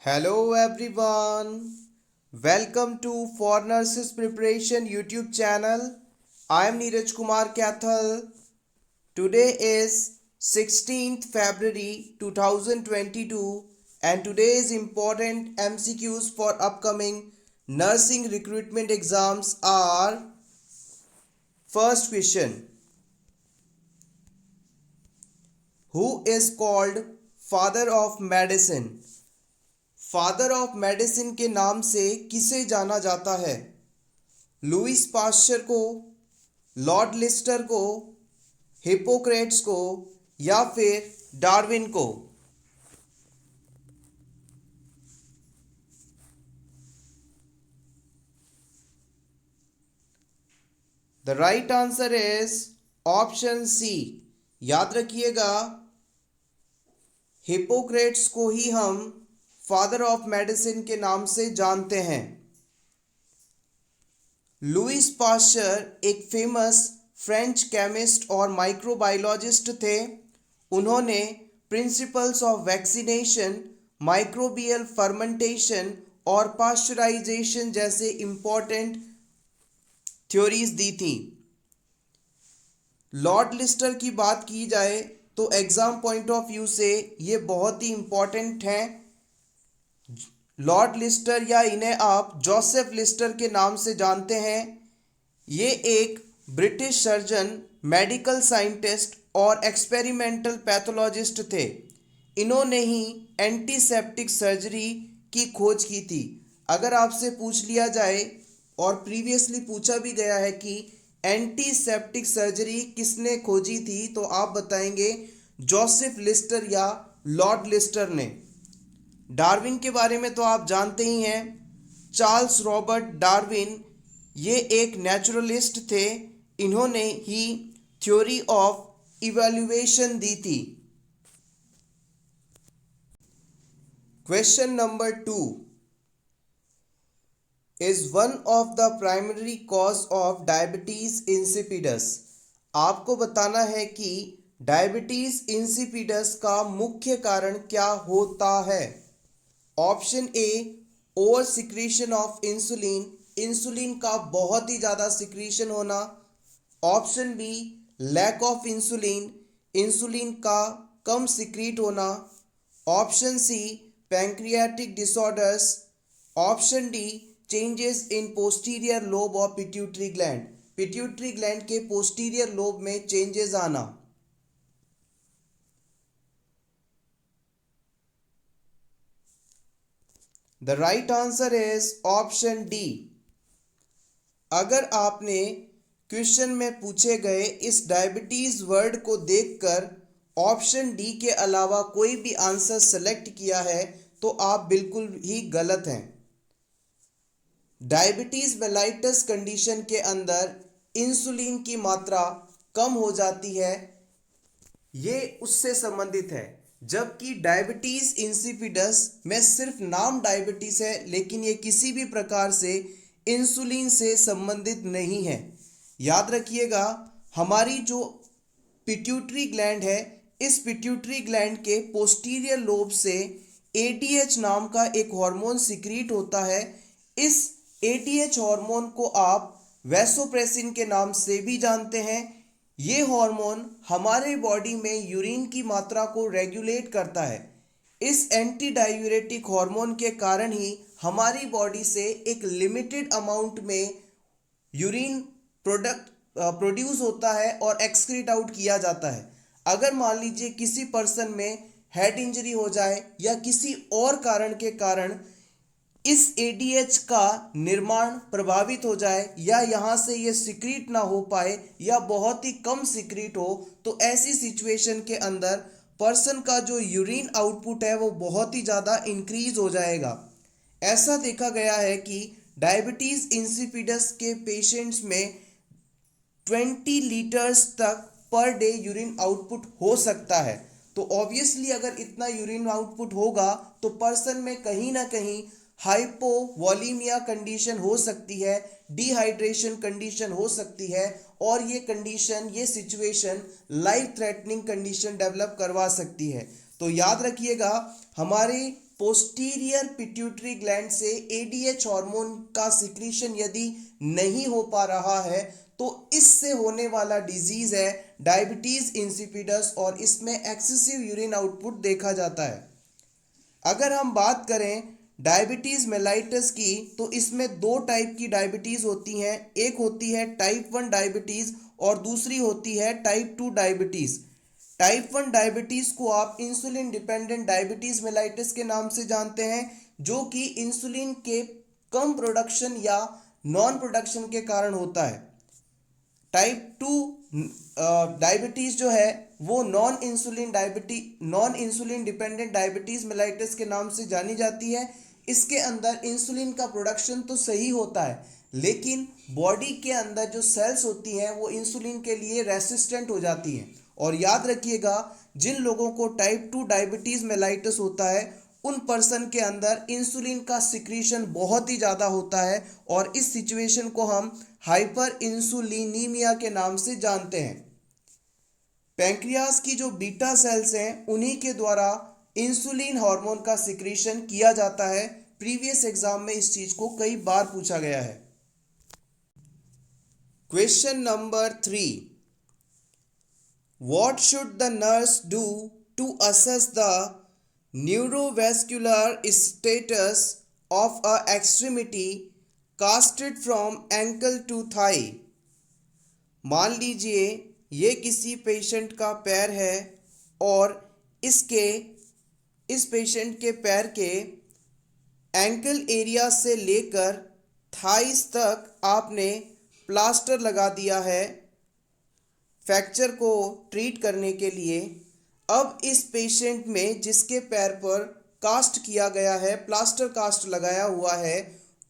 Hello everyone. Welcome to For Nurses Preparation YouTube channel. I am Neeraj Kumar Kathal. Today is 16th February 2022 and today's important MCQs for upcoming nursing recruitment exams are: first question, who is called father of medicine? Father of medicine के नाम से किसे जाना जाता है? Louis Pasteur को, Lord Lister को, Hippocrates को या फिर डार्विन को? The right answer is option C. याद रखिएगा, हिप्पोक्रेट्स को ही हम फादर ऑफ मेडिसिन के नाम से जानते हैं। लुईस पाश्चर एक फेमस फ्रेंच केमिस्ट और माइक्रोबायोलॉजिस्ट थे। उन्होंने principles of vaccination, microbial fermentation और पाश्चराइजेशन जैसे इंपॉर्टेंट थ्योरीज दी थी। लॉर्ड लिस्टर की बात की जाए तो एग्जाम पॉइंट ऑफ व्यू से ये बहुत ही इंपॉर्टेंट हैं। लॉर्ड लिस्टर या इन्हें आप जोसेफ लिस्टर के नाम से जानते हैं। ये एक ब्रिटिश सर्जन, मेडिकल साइंटिस्ट और एक्सपेरिमेंटल पैथोलॉजिस्ट थे। इन्होंने ही एंटीसेप्टिक सर्जरी की खोज की थी। अगर आपसे पूछ लिया जाए, और प्रीवियसली पूछा भी गया है कि एंटीसेप्टिक सर्जरी किसने खोजी थी, तो आप बताएंगे जोसेफ लिस्टर या लॉर्ड लिस्टर ने। डार्विन के बारे में तो आप जानते ही हैं। चार्ल्स रॉबर्ट डार्विन ये एक नेचुरलिस्ट थे। इन्होंने ही थ्योरी ऑफ इवैल्यूएशन दी थी। Question number 2 is one of the primary cause of diabetes insipidus. आपको बताना है कि डायबिटीज इंसिपिडस का मुख्य कारण क्या होता है। Option A, over secretion of insulin, insulin का बहुत ही ज़्यादा सिक्रीशन होना। Option B, lack of insulin, insulin का कम सिक्रीट होना। Option C, pancreatic disorders. Option D, changes in posterior lobe of pituitary gland, pituitary gland के पोस्टीरियर लोब में चेंजेस आना। The right answer is option D. अगर आपने question में पूछे गए इस डायबिटीज वर्ड को देखकर ऑप्शन डी के अलावा कोई भी आंसर सेलेक्ट किया है तो आप बिल्कुल ही गलत हैं। डायबिटीज मेलाइटस कंडीशन के अंदर इंसुलिन की मात्रा कम हो जाती है, ये उससे संबंधित है। जबकि डायबिटीज इंसिपिडस में सिर्फ नाम डायबिटीज है, लेकिन ये किसी भी प्रकार से इंसुलिन से संबंधित नहीं है। याद रखिएगा, हमारी जो पिट्यूटरी ग्लैंड है, इस पिट्यूटरी ग्लैंड के पोस्टीरियर लोब से एटीएच नाम का एक हार्मोन सिक्रीट होता है। इस एटीएच हार्मोन को आप वैसोप्रेसिन के नाम से भी जानते हैं। ये हार्मोन हमारे बॉडी में यूरिन की मात्रा को रेगुलेट करता है। इस एंटी डायूरेटिक हार्मोन के कारण ही हमारी बॉडी से एक लिमिटेड अमाउंट में यूरिन प्रोड्यूस होता है और एक्सक्रीट आउट किया जाता है। अगर मान लीजिए किसी पर्सन में हेड इंजरी हो जाए या किसी और कारण के कारण इस एडीएच का निर्माण प्रभावित हो जाए या यहाँ से ये सिक्रीट ना हो पाए या बहुत ही कम सिक्रीट हो, तो ऐसी सिचुएशन के अंदर पर्सन का जो यूरिन आउटपुट है वो बहुत ही ज़्यादा इंक्रीज हो जाएगा। ऐसा देखा गया है कि डायबिटीज़ इंसिपिडस के पेशेंट्स में 20 लीटर्स तक पर डे यूरिन आउटपुट हो सकता है। तो ऑब्वियसली अगर इतना यूरिन आउटपुट होगा तो पर्सन में कहीं ना कहीं हाइपोवॉलीमिया कंडीशन हो सकती है, डिहाइड्रेशन कंडीशन हो सकती है, और ये कंडीशन, ये situation life threatening condition develop करवा सकती है। तो याद रखिएगा, हमारे पोस्टीरियर पिट्यूटरी ग्लैंड से एडीएच हार्मोन का सिक्रीशन यदि नहीं हो पा रहा है तो इससे होने वाला डिजीज है डायबिटीज इंसिपिडस और इसमें एक्सेसिव यूरिन आउटपुट देखा जाता है। अगर हम बात करें डायबिटीज मेलाइटस की तो इसमें दो टाइप की डायबिटीज होती हैं, एक होती है टाइप 1 डायबिटीज और दूसरी होती है टाइप 2 डायबिटीज। टाइप 1 डायबिटीज को आप इंसुलिन डिपेंडेंट डायबिटीज मेलाइटिस के नाम से जानते हैं, जो कि इंसुलिन के कम प्रोडक्शन या नॉन प्रोडक्शन के कारण होता है। टाइप 2 डायबिटीज जो है वो non insulin dependent diabetes mellitus के नाम से जानी जाती है। इसके अंदर इंसुलिन का प्रोडक्शन तो सही होता है, लेकिन बॉडी के अंदर जो सेल्स होती हैं वो इंसुलिन के लिए रेसिस्टेंट हो जाती हैं। और याद रखिएगा, जिन लोगों को टाइप 2 डायबिटीज मेलाइटिस होता है उन पर्सन के अंदर इंसुलिन का सिक्रीशन बहुत ही ज़्यादा होता है और इस सिचुएशन को हम हाइपर इंसुलिनीमिया के नाम से जानते हैं। पैंक्रियाज की जो बीटा सेल्स हैं उन्हीं के द्वारा इंसुलिन हार्मोन का सिक्रीशन किया जाता है। प्रीवियस एग्जाम में इस चीज को कई बार पूछा गया है। Question number 3, what should the nurse do to assess the neurovascular status of a extremity casted from ankle to thigh. मान लीजिए ये किसी पेशेंट का पैर है और इस पेशेंट के पैर के एंकल एरिया से लेकर थाइस तक आपने प्लास्टर लगा दिया है फ्रैक्चर को ट्रीट करने के लिए। अब इस पेशेंट में जिसके पैर पर कास्ट किया गया है, प्लास्टर कास्ट लगाया हुआ है,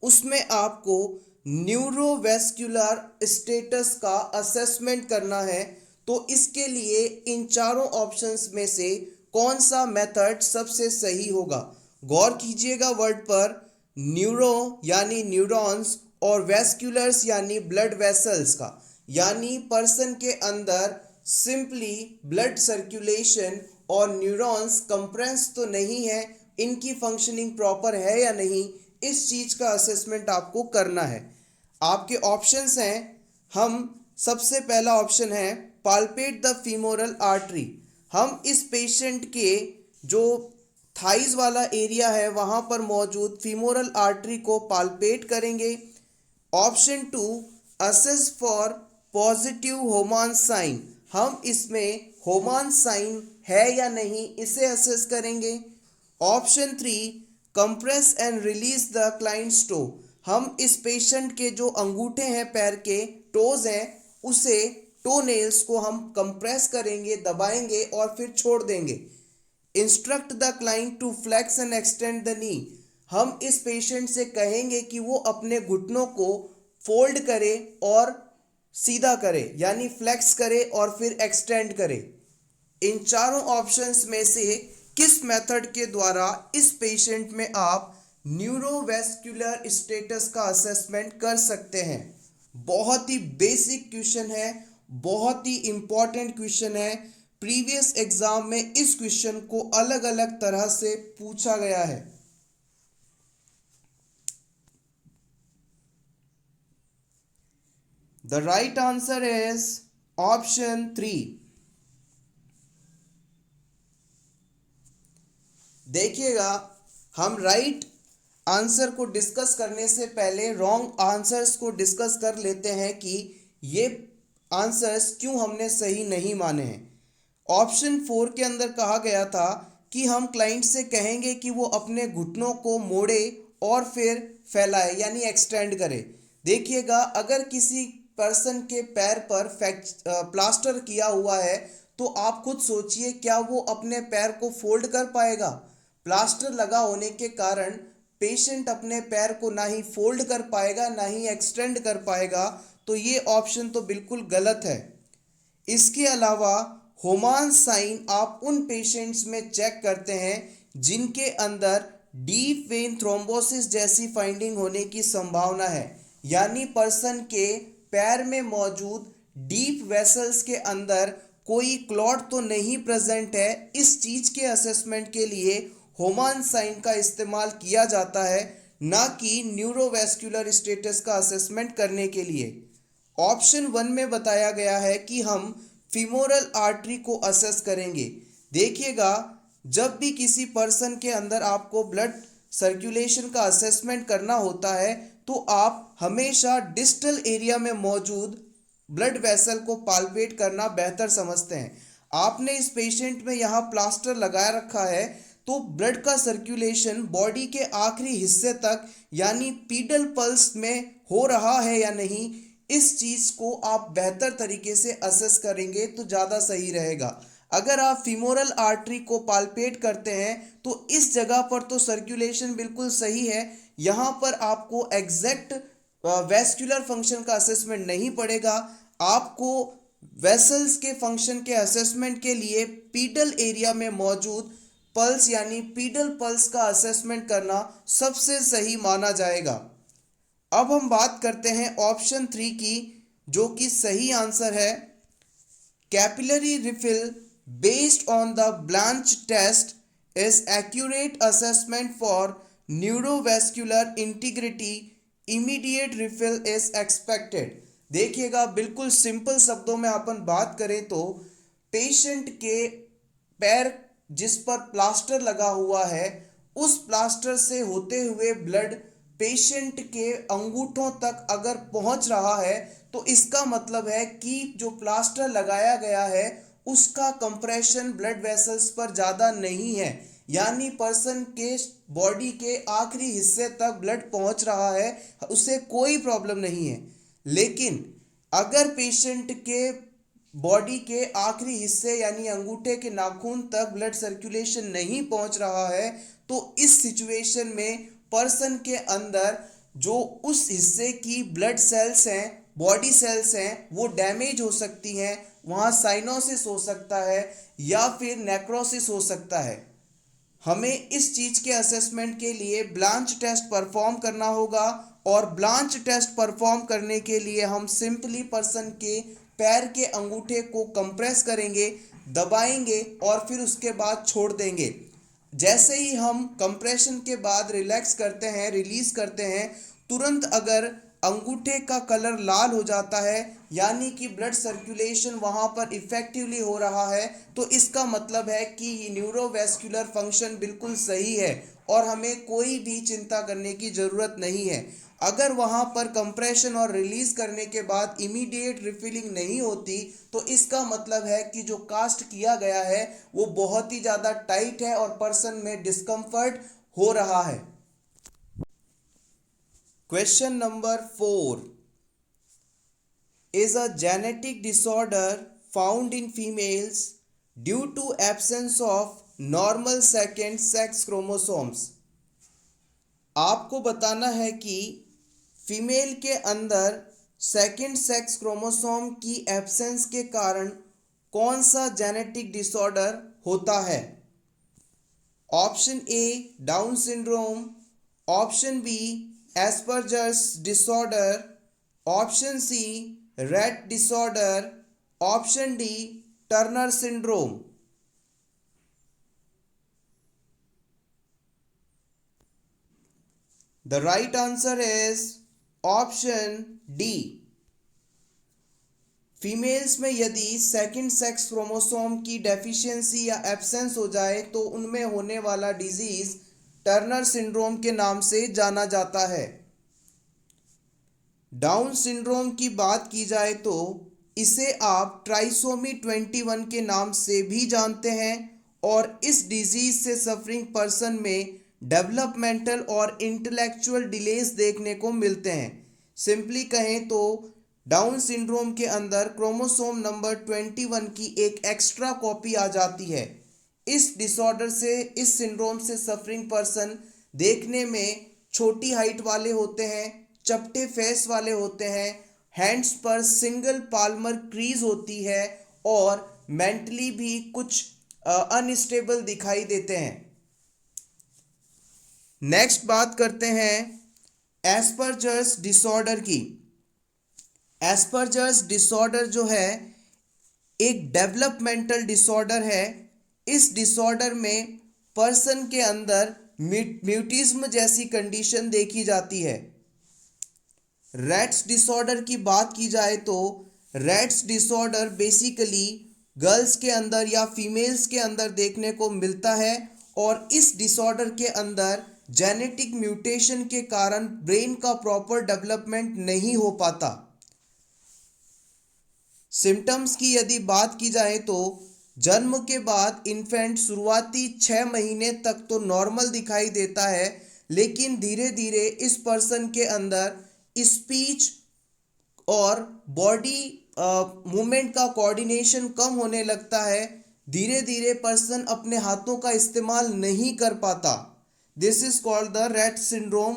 उसमें आपको न्यूरोवेस्कुलर स्टेटस का असेसमेंट करना है। तो इसके लिए इन चारों ऑप्शंस में से कौन सा मेथड सबसे सही होगा? गौर कीजिएगा वर्ड पर, न्यूरो यानी न्यूरॉन्स और वेस्कुलर्स यानी ब्लड वेसल्स का, यानी पर्सन के अंदर सिंपली ब्लड सर्कुलेशन और न्यूरॉन्स कंप्रेस तो नहीं है, इनकी फंक्शनिंग प्रॉपर है या नहीं, इस चीज का असेसमेंट आपको करना है। आपके ऑप्शंस हैं, सबसे पहला ऑप्शन है पाल्पेट द फीमोरल आर्टरी। हम इस पेशेंट के जो थाइज वाला एरिया है वहां पर मौजूद फीमोरल आर्टरी को पाल्पेट करेंगे। Option 2, assess for positive Homan sign. हम इसमें होमान साइन है या नहीं इसे असेस करेंगे। Option 3, compress and release the client's toe. हम इस पेशेंट के जो अंगूठे हैं पैर के, टोज हैं, उसे टो नेल्स को हम कंप्रेस करेंगे, दबाएंगे और फिर छोड़ देंगे। Instruct the client to flex and extend the knee. हम इस पेशेंट से कहेंगे कि वो अपने घुटनों को फोल्ड करे और सीधा करे, यानी फ्लेक्स करे और फिर एक्सटेंड करे। इन चारों ऑप्शंस में से किस मेथड के द्वारा इस पेशेंट में आप न्यूरोवेस्कुलर स्टेटस का असेसमेंट कर सकते हैं? बहुत ही बेसिक क्वेश्चन है, बहुत ही इंपॉर्टेंट क्वेश्चन है। प्रीवियस एग्जाम में इस क्वेश्चन को अलग अलग तरह से पूछा गया है। The right answer is option 3। देखिएगा, हम राइट आंसर को डिस्कस करने से पहले रॉन्ग आंसर्स को डिस्कस कर लेते हैं कि ये आंसर्स क्यों हमने सही नहीं माने हैं। ऑप्शन 4 के अंदर कहा गया था कि हम क्लाइंट से कहेंगे कि वो अपने घुटनों को मोड़े और फिर फैलाए, यानी एक्सटेंड करे। देखिएगा, अगर किसी पर्सन के पैर पर प्लास्टर किया हुआ है तो आप खुद सोचिए, क्या वो अपने पैर को फोल्ड कर पाएगा? प्लास्टर लगा होने के कारण पेशेंट अपने पैर को ना ही फोल्ड कर पाएगा ना ही एक्सटेंड कर पाएगा, तो ये ऑप्शन तो बिल्कुल गलत है। इसके अलावा होमान साइन आप उन पेशेंट्स में चेक करते हैं जिनके अंदर डीप वेन थ्रोम्बोसिस जैसी फाइंडिंग होने की संभावना है, यानी पर्सन के पैर में मौजूद डीप वेसल्स के अंदर कोई क्लॉट तो नहीं प्रेजेंट है। इस चीज के असेसमेंट के लिए होमान साइन का इस्तेमाल किया जाता है, ना कि न्यूरोवेस्कुलर स्टेटस का असेसमेंट करने के लिए। ऑप्शन 1 में बताया गया है कि हम फीमोरल आर्टरी को असेस करेंगे। देखिएगा, जब भी किसी पर्सन के अंदर आपको ब्लड सर्कुलेशन का असेसमेंट करना होता है तो आप हमेशा डिस्टल एरिया में मौजूद ब्लड वेसल को पाल्पेट करना बेहतर समझते हैं। आपने इस पेशेंट में यहाँ प्लास्टर लगा रखा है, तो ब्लड का सर्कुलेशन बॉडी के आखिरी हिस्से तक यानी पीडल पल्स में हो रहा है या नहीं, इस चीज को आप बेहतर तरीके से असेस करेंगे तो ज़्यादा सही रहेगा। अगर आप फीमोरल आर्टरी को पाल्पेट करते हैं तो इस जगह पर तो सर्कुलेशन बिल्कुल सही है, यहाँ पर आपको एग्जैक्ट वेस्कुलर फंक्शन का असेसमेंट नहीं पड़ेगा। आपको वेसल्स के फंक्शन के असेसमेंट के लिए पीडल एरिया में मौजूद पल्स यानी पीडल पल्स का असेसमेंट करना सबसे सही माना जाएगा। अब हम बात करते हैं ऑप्शन 3 की, जो कि सही आंसर है। Capillary refill based on the Blanch test is accurate assessment for neurovascular integrity. Immediate refill is expected. देखिएगा, बिल्कुल सिंपल शब्दों में अपन बात करें तो पेशेंट के पैर जिस पर प्लास्टर लगा हुआ है, उस प्लास्टर से होते हुए ब्लड पेशेंट के अंगूठों तक अगर पहुंच रहा है तो इसका मतलब है कि जो प्लास्टर लगाया गया है उसका कंप्रेशन ब्लड वेसल्स पर ज़्यादा नहीं है, यानी पर्सन के बॉडी के आखिरी हिस्से तक ब्लड पहुंच रहा है, उसे कोई प्रॉब्लम नहीं है। लेकिन अगर पेशेंट के बॉडी के आखिरी हिस्से यानी अंगूठे के नाखून तक ब्लड सर्कुलेशन नहीं पहुंच रहा है तो इस सिचुएशन में पर्सन के अंदर जो उस हिस्से की ब्लड सेल्स हैं, बॉडी सेल्स हैं, वो डैमेज हो सकती हैं, वहाँ साइनोसिस हो सकता है या फिर नेक्रोसिस हो सकता है। हमें इस चीज़ के असेसमेंट के लिए ब्लांच टेस्ट परफॉर्म करना होगा, और ब्लांच टेस्ट परफॉर्म करने के लिए हम सिंपली पर्सन के पैर के अंगूठे को कंप्रेस करेंगे, दबाएंगे और फिर उसके बाद छोड़ देंगे। जैसे ही हम कंप्रेशन के बाद रिलैक्स करते हैं, रिलीज करते हैं, तुरंत अगर अंगूठे का कलर लाल हो जाता है यानी कि ब्लड सर्कुलेशन वहाँ पर इफेक्टिवली हो रहा है, तो इसका मतलब है कि न्यूरोवेस्कुलर फंक्शन बिल्कुल सही है और हमें कोई भी चिंता करने की ज़रूरत नहीं है। अगर वहाँ पर कंप्रेशन और रिलीज करने के बाद इमीडिएट रिफिलिंग नहीं होती तो इसका मतलब है कि जो कास्ट किया गया है वो बहुत ही ज़्यादा टाइट है और पर्सन में डिस्कम्फर्ट हो रहा है। Question number 4 is a genetic disorder found in females due to absence of normal second sex chromosomes. आपको बताना है कि फीमेल के अंदर सेकंड सेक्स क्रोमोसोम की एब्सेंस के कारण कौन सा जेनेटिक डिसऑर्डर होता है। Option A Down syndrome, option B Asperger's disorder, option C Rett disorder, option D Turner syndrome. The right answer is option D. Females में यदि सेकंड सेक्स क्रोमोसोम की डेफिशिएंसी या एब्सेंस हो जाए तो उनमें होने वाला डिजीज टर्नर सिंड्रोम के नाम से जाना जाता है। डाउन सिंड्रोम की बात की जाए तो इसे आप ट्राइसोमी 21 के नाम से भी जानते हैं और इस डिजीज से सफरिंग पर्सन में डेवलपमेंटल और इंटेलेक्चुअल डिलेस देखने को मिलते हैं। सिंपली कहें तो डाउन सिंड्रोम के अंदर क्रोमोसोम नंबर 21 की एक एक्स्ट्रा कॉपी आ जाती है। इस डिसऑर्डर से, इस सिंड्रोम से सफरिंग पर्सन देखने में छोटी हाइट वाले होते हैं, चपटे फेस वाले होते हैं, हैंड्स पर सिंगल पाल्मर क्रीज होती है और मेंटली भी कुछ अनस्टेबल दिखाई देते हैं। नेक्स्ट बात करते हैं एस्पर्जर्स डिसऑर्डर की। एस्पर्जर्स डिसऑर्डर जो है एक डेवलपमेंटल डिसऑर्डर है। इस डिसऑर्डर में पर्सन के अंदर म्यूटिज्म जैसी कंडीशन देखी जाती है। रैट्स डिसऑर्डर की बात की जाए तो रैट्स डिसऑर्डर बेसिकली गर्ल्स के अंदर या फीमेल्स के अंदर देखने को मिलता है और इस डिसऑर्डर के अंदर जेनेटिक म्यूटेशन के कारण ब्रेन का प्रॉपर डेवलपमेंट नहीं हो पाता। सिम्टम्स की यदि बात की जाए तो जन्म के बाद इन्फेंट शुरुआती 6 महीने तक तो नॉर्मल दिखाई देता है, लेकिन धीरे धीरे इस पर्सन के अंदर स्पीच और बॉडी मूवमेंट का कोऑर्डिनेशन कम होने लगता है। धीरे धीरे पर्सन अपने हाथों का इस्तेमाल नहीं कर पाता। This is called the rat syndrome.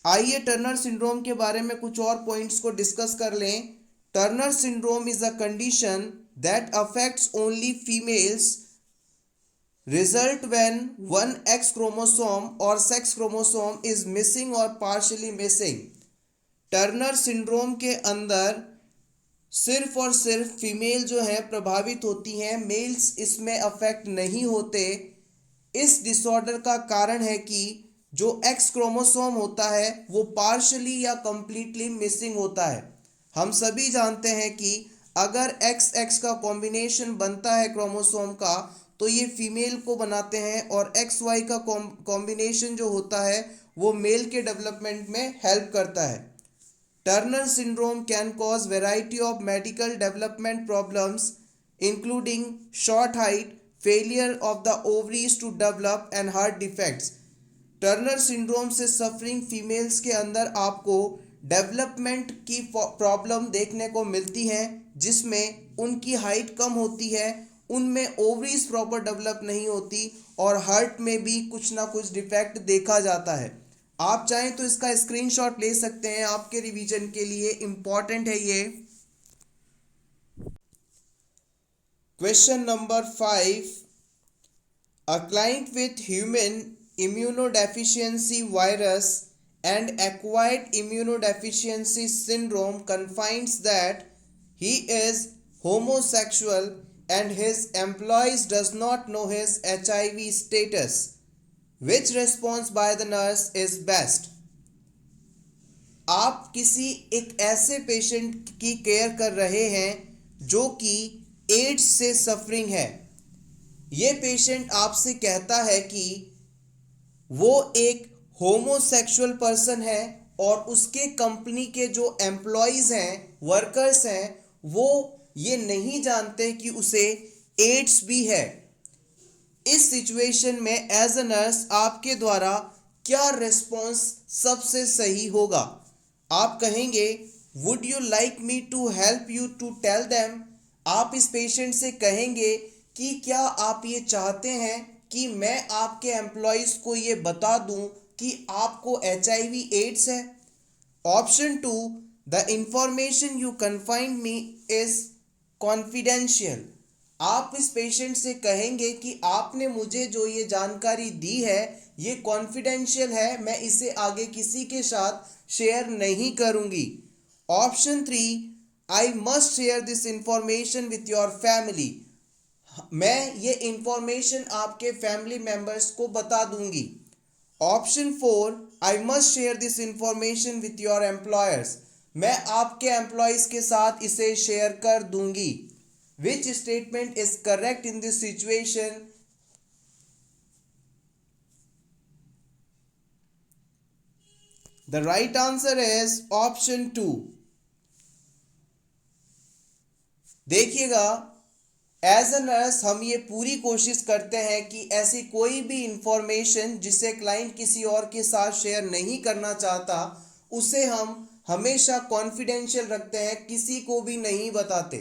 आइए टर्नर सिंड्रोम के बारे में कुछ और पॉइंट्स को डिस्कस कर लें। Turner syndrome is a condition that affects only females, result when one X chromosome or sex chromosome is missing or partially missing। Turner syndrome के अंदर सिर्फ और सिर्फ फीमेल जो है प्रभावित होती हैं, मेल्स इसमें अफेक्ट नहीं होते। इस डिसऑर्डर का कारण है कि जो एक्स क्रोमोसोम होता है वो पार्शली या कंप्लीटली मिसिंग होता है। हम सभी जानते हैं कि अगर एक्स एक्स का कॉम्बिनेशन बनता है क्रोमोसोम का तो ये फीमेल को बनाते हैं और एक्स वाई का कॉम्बिनेशन जो होता है वो मेल के डेवलपमेंट में हेल्प करता है। Turner syndrome can cause variety of medical development problems including short height, failure of the ovaries to develop and heart defects. Turner syndrome से सफरिंग फीमेल्स के अंदर आपको डेवलपमेंट की प्रॉब्लम देखने को मिलती है, जिसमें उनकी हाइट कम होती है, उनमें ओवरीज प्रॉपर डेवलप नहीं होती और हार्ट में भी कुछ ना कुछ डिफेक्ट देखा जाता है। आप चाहें तो इसका स्क्रीनशॉट ले सकते हैं, आपके रिवीजन के लिए इम्पॉर्टेंट है ये। Question number 5, a client with human immunodeficiency virus and acquired immunodeficiency syndrome confines that he is homosexual and his employees does not know his HIV status. Which response by the nurse is best? आप किसी एक ऐसे patient की care कर रहे हैं जो कि एड्स से सफरिंग है। ये पेशेंट आपसे कहता है कि वो एक होमोसेक्सुअल पर्सन है और उसके कंपनी के जो एम्प्लॉयज़ हैं, वर्कर्स हैं, वो ये नहीं जानते कि उसे एड्स भी है। इस सिचुएशन में एज अ नर्स आपके द्वारा क्या रिस्पॉन्स सबसे सही होगा? आप कहेंगे would you like me to help you to tell them. आप इस पेशेंट से कहेंगे कि क्या आप ये चाहते हैं कि मैं आपके एम्प्लॉयज़ को ये बता दूं कि आपको HIV एड्स है। Option 2, the information you confined me is confidential. आप इस पेशेंट से कहेंगे कि आपने मुझे जो ये जानकारी दी है ये कॉन्फिडेंशियल है, मैं इसे आगे किसी के साथ शेयर नहीं करूंगी। Option 3, I must share this information with your family. मैं ये इंफॉर्मेशन आपके फैमिली मेंबर्स को बता दूंगी। Option 4, I must share this information with your employers. मैं आपके एम्प्लॉयज के साथ इसे शेयर कर दूंगी। Which statement is correct in this situation? The right answer is option 2। देखिएगा, एज अ नर्स हम ये पूरी कोशिश करते हैं कि ऐसी कोई भी इंफॉर्मेशन जिसे क्लाइंट किसी और के साथ शेयर नहीं करना चाहता उसे हम हमेशा कॉन्फिडेंशियल रखते हैं, किसी को भी नहीं बताते।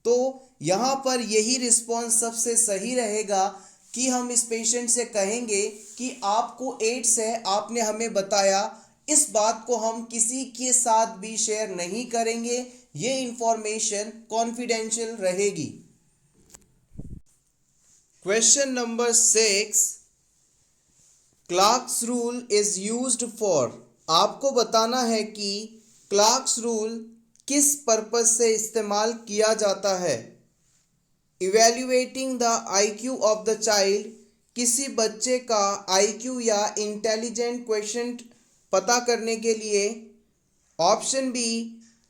तो यहाँ पर यही रिस्पॉन्स सबसे सही रहेगा कि हम इस पेशेंट से कहेंगे कि आपको एड्स है, आपने हमें बताया, इस बात को हम किसी के साथ भी शेयर नहीं करेंगे, ये इंफॉर्मेशन कॉन्फिडेंशियल रहेगी। Question number 6, Clarks rule is used for. आपको बताना है कि क्लार्क्स रूल किस पर्पस से इस्तेमाल किया जाता है। Evaluating the IQ of the child, किसी बच्चे का आईक्यू या इंटेलिजेंट क्वेश्चंट पता करने के लिए। Option B,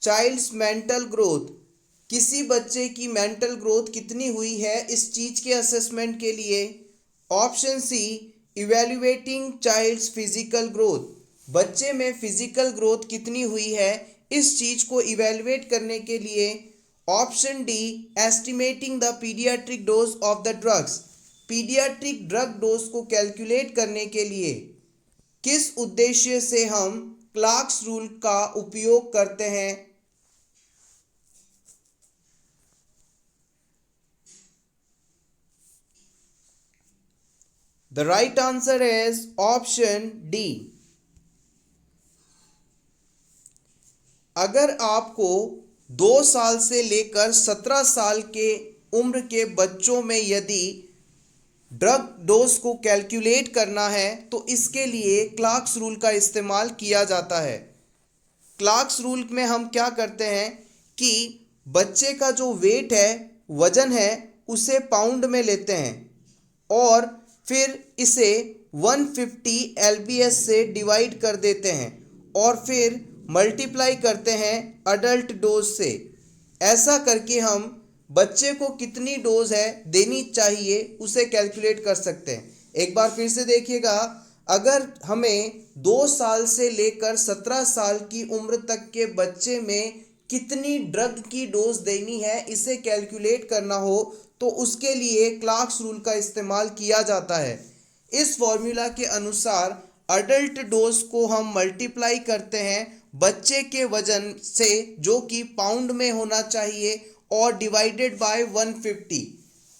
child's mental growth, किसी बच्चे की मेंटल ग्रोथ कितनी हुई है इस चीज़ के असेसमेंट के लिए। Option C, evaluating child's physical growth, बच्चे में फिजिकल ग्रोथ कितनी हुई है इस चीज़ को इवैल्यूएट करने के लिए। Option D, estimating the paediatric dose of the drugs, paediatric drug dose को कैलकुलेट करने के लिए। किस उद्देश्य से हम क्लार्क्स रूल का उपयोग करते हैं। The right answer is option D. अगर आपको 2 साल से लेकर 17 साल के उम्र के बच्चों में यदि ड्रग डोज को कैलकुलेट करना है तो इसके लिए क्लार्क्स रूल का इस्तेमाल किया जाता है। क्लार्क्स रूल में हम क्या करते हैं कि बच्चे का जो वेट है, वजन है, उसे पाउंड में लेते हैं और फिर इसे 150 एलबीएस से डिवाइड कर देते हैं और फिर मल्टीप्लाई करते हैं अडल्ट डोज से। ऐसा करके हम बच्चे को कितनी डोज है देनी चाहिए उसे कैलकुलेट कर सकते हैं। एक बार फिर से देखिएगा, अगर हमें 2 साल से लेकर 17 साल की उम्र तक के बच्चे में कितनी ड्रग की डोज देनी है इसे कैलकुलेट करना हो तो उसके लिए क्लार्क्स रूल का इस्तेमाल किया जाता है। इस फॉर्मूला के अनुसार अडल्ट डोज को हम मल्टीप्लाई करते हैं बच्चे के वजन से जो कि पाउंड में होना चाहिए और डिवाइडेड बाय 150।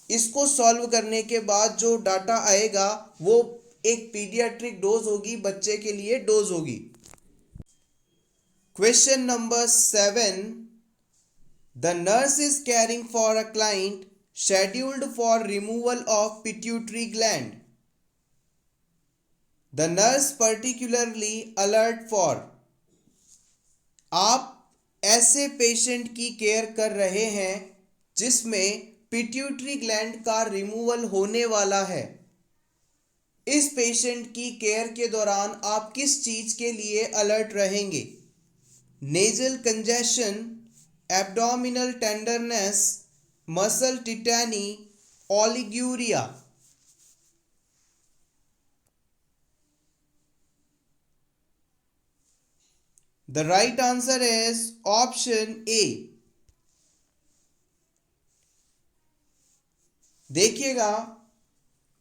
इसको सॉल्व करने के बाद जो डाटा आएगा वो एक पीडियाट्रिक डोज होगी, बच्चे के लिए डोज होगी। Question number 7, the nurse is caring for a client scheduled for removal of pituitary gland. The nurse particularly alert for, आप ऐसे पेशेंट की केयर कर रहे हैं जिसमें पिट्यूटरी ग्लैंड का रिमूवल होने वाला है। इस पेशेंट की केयर के दौरान आप किस चीज़ के लिए अलर्ट रहेंगे। Nasal congestion, abdominal tenderness, muscle टिटैनी, oliguria. The right answer is option A. देखिएगा,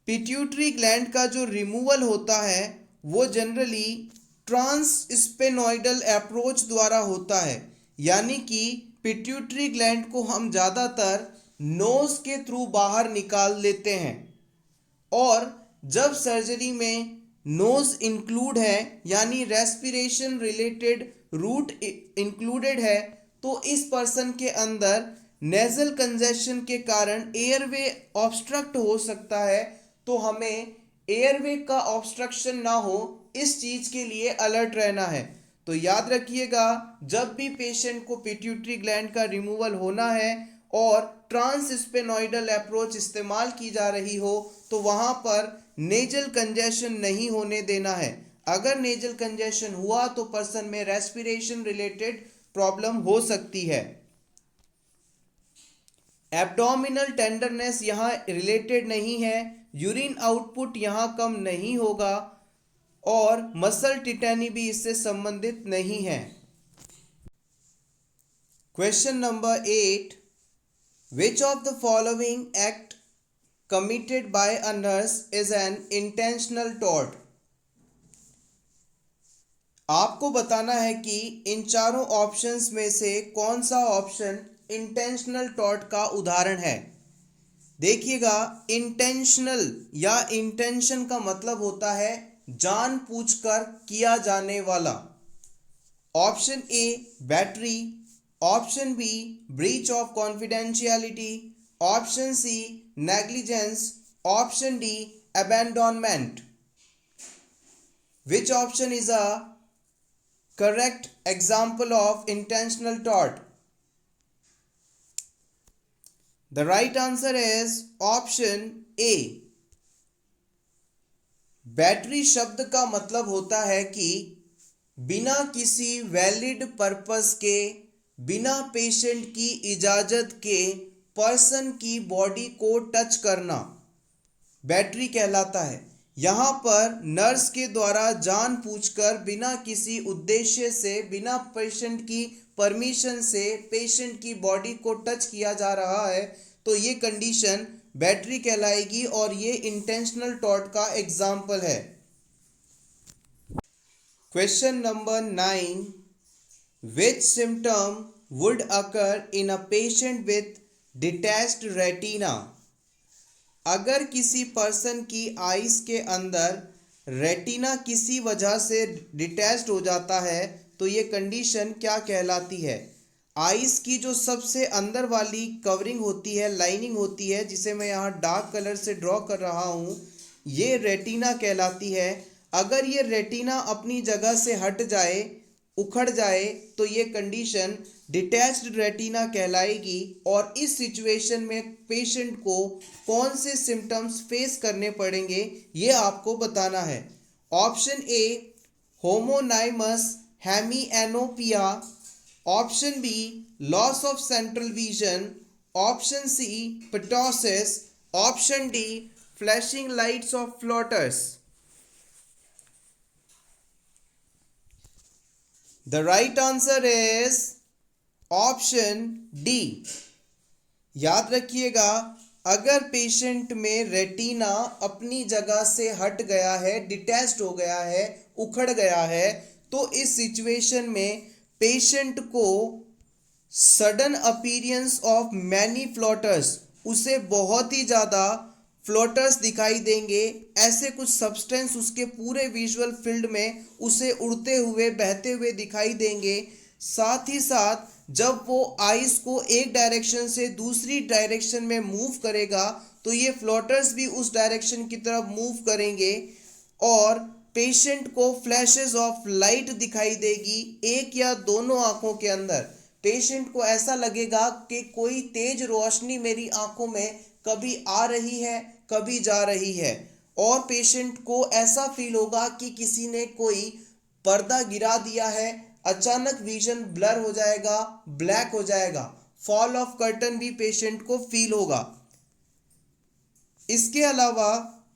पिट्यूटरी ग्लैंड का जो रिमूवल होता है वो जनरली ट्रांसस्पेनॉइडल अप्रोच द्वारा होता है, यानी कि पिट्यूटरी ग्लैंड को हम ज़्यादातर नोज के थ्रू बाहर निकाल लेते हैं और जब सर्जरी में नोज इंक्लूड है यानी रेस्पिरेशन रिलेटेड रूट इंक्लूडेड है तो इस पर्सन के अंदर नेजल कंजेशन के कारण एयरवे ऑब्स्ट्रक्ट हो सकता है। तो हमें एयरवे का ऑब्स्ट्रक्शन ना हो इस चीज़ के लिए अलर्ट रहना है। तो याद रखिएगा, जब भी पेशेंट को पिट्यूटरी ग्लैंड का रिमूवल होना है और ट्रांसस्पेनॉइडल अप्रोच इस्तेमाल की जा रही हो तो वहाँ पर नेजल कंजेशन नहीं होने देना है। अगर नेजल कंजेशन हुआ तो पर्सन में रेस्पिरेशन रिलेटेड प्रॉब्लम हो सकती है। एब्डोमिनल टेंडरनेस यहाँ रिलेटेड नहीं है, यूरिन आउटपुट यहाँ कम नहीं होगा और मसल टिटैनी भी इससे संबंधित नहीं है। Question number 8, which of the following act committed by a nurse is an intentional tort। आपको बताना है कि इन चारों ऑप्शंस में से कौन सा ऑप्शन इंटेंशनल टॉर्ट का उदाहरण है। देखिएगा, इंटेंशनल या इंटेंशन का मतलब होता है जानबूझकर किया जाने वाला। Option A battery, option B breach of confidentiality, option C negligence, option D abandonment। Which option is a correct example of intentional tort? The right answer is option A. Battery शब्द का मतलब होता है कि बिना किसी वैलिड पर्पस के, बिना पेशेंट की इजाजत के पर्सन की बॉडी को टच करना बैटरी कहलाता है। यहाँ पर नर्स के द्वारा जानबूझकर बिना किसी उद्देश्य से, बिना पेशेंट की परमिशन से पेशेंट की बॉडी को टच किया जा रहा है, तो ये कंडीशन बैटरी कहलाएगी और ये इंटेंशनल टॉर्ट का एग्जाम्पल है। Question number 9, which symptom would occur in a patient with detached retina. अगर किसी पर्सन की आइज के अंदर रेटिना किसी वजह से डिटैच्ड हो जाता है तो ये कंडीशन क्या कहलाती है। आइज की जो सबसे अंदर वाली कवरिंग होती है, लाइनिंग होती है, जिसे मैं यहाँ डार्क कलर से ड्रॉ कर रहा हूँ, ये रेटिना कहलाती है। अगर ये रेटिना अपनी जगह से हट जाए, उखड़ जाए, तो ये कंडीशन डिटैच्ड रेटिना कहलाएगी। और इस सिचुएशन में पेशेंट को कौन से सिम्टम्स फेस करने पड़ेंगे ये आपको बताना है। Option A homonymous hemianopia, option B loss of central vision, option C ptosis, option D flashing lights of floaters. The right answer is option D. याद रखिएगा, अगर पेशेंट में रेटिना अपनी जगह से हट गया है, डिटैच्ड हो गया है, उखड़ गया है, तो इस सिचुएशन में पेशेंट को sudden appearance of many floaters, उसे बहुत ही ज़्यादा फ्लोटर्स दिखाई देंगे। ऐसे कुछ सब्सटेंस उसके पूरे विजुअल फील्ड में उसे उड़ते हुए, बहते हुए दिखाई देंगे। साथ ही साथ जब वो आइस को एक डायरेक्शन से दूसरी डायरेक्शन में मूव करेगा तो ये फ्लोटर्स भी उस डायरेक्शन की तरफ मूव करेंगे और पेशेंट को फ्लैशेस ऑफ लाइट दिखाई देगी, एक या दोनों आंखों के अंदर। पेशेंट को ऐसा लगेगा कि कोई तेज रोशनी मेरी आंखों में कभी आ रही है, कभी जा रही है, और पेशेंट को ऐसा फील होगा कि किसी ने कोई पर्दा गिरा दिया है। अचानक विजन ब्लर हो जाएगा, ब्लैक हो जाएगा, फॉल ऑफ कर्टन भी पेशेंट को फील होगा। इसके अलावा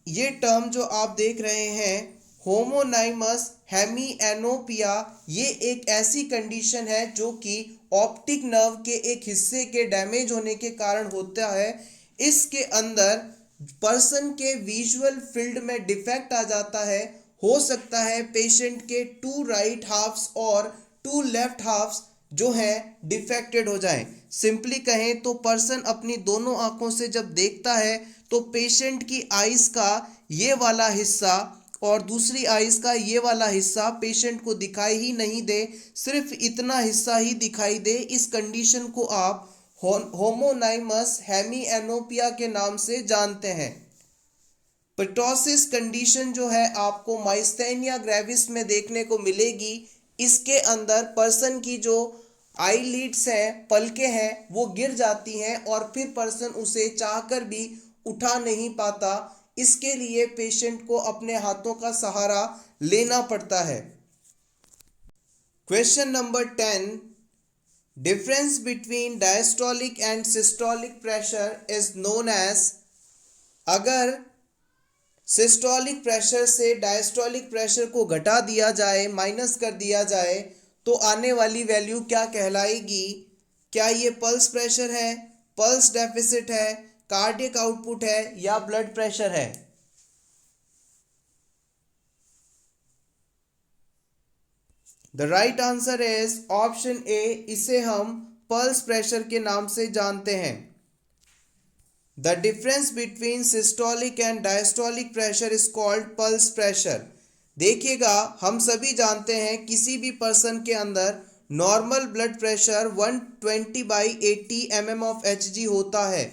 ये टर्म जो आप देख रहे हैं होमोनाइमस हेमिएनोपिया, ये एक ऐसी कंडीशन है जो कि ऑप्टिक नर्व के एक हिस्से के डैमेज होने के कारण होता है। इसके अंदर पर्सन के विजुअल फील्ड में डिफेक्ट आ जाता है। हो सकता है पेशेंट के 2 राइट हाफ्स और 2 लेफ्ट हाफ्स जो है डिफेक्टेड हो जाएं। सिंपली कहें तो पर्सन अपनी दोनों आंखों से जब देखता है तो पेशेंट की आइज का ये वाला हिस्सा और दूसरी आइज का ये वाला हिस्सा पेशेंट को दिखाई ही नहीं दे, सिर्फ इतना हिस्सा ही दिखाई दे। इस कंडीशन को आप होमोनाइमस हेमिएनोपिया के नाम से जानते हैं। पिटोसिस कंडीशन जो है आपको माइस्थेनिया ग्रेविस में देखने को मिलेगी। इसके अंदर पर्सन की जो आईलिड्स हैं, पलकें हैं, वो गिर जाती हैं और फिर पर्सन उसे चाहकर भी उठा नहीं पाता। इसके लिए पेशेंट को अपने हाथों का सहारा लेना पड़ता है। Question number 10, difference between diastolic and systolic pressure is known as. अगर सिस्टोलिक प्रेशर से डायस्टोलिक प्रेशर को घटा दिया जाए, माइनस कर दिया जाए, तो आने वाली वैल्यू क्या कहलाएगी? क्या ये पल्स प्रेशर है, पल्स डेफिसिट है, कार्डियक आउटपुट है या ब्लड प्रेशर है? The right answer is option A. इसे हम पल्स प्रेशर के नाम से जानते हैं। The difference between systolic and diastolic pressure is called pulse pressure. देखिएगा, हम सभी जानते हैं किसी भी पर्सन के अंदर normal blood pressure 120/80 mm of Hg होता है।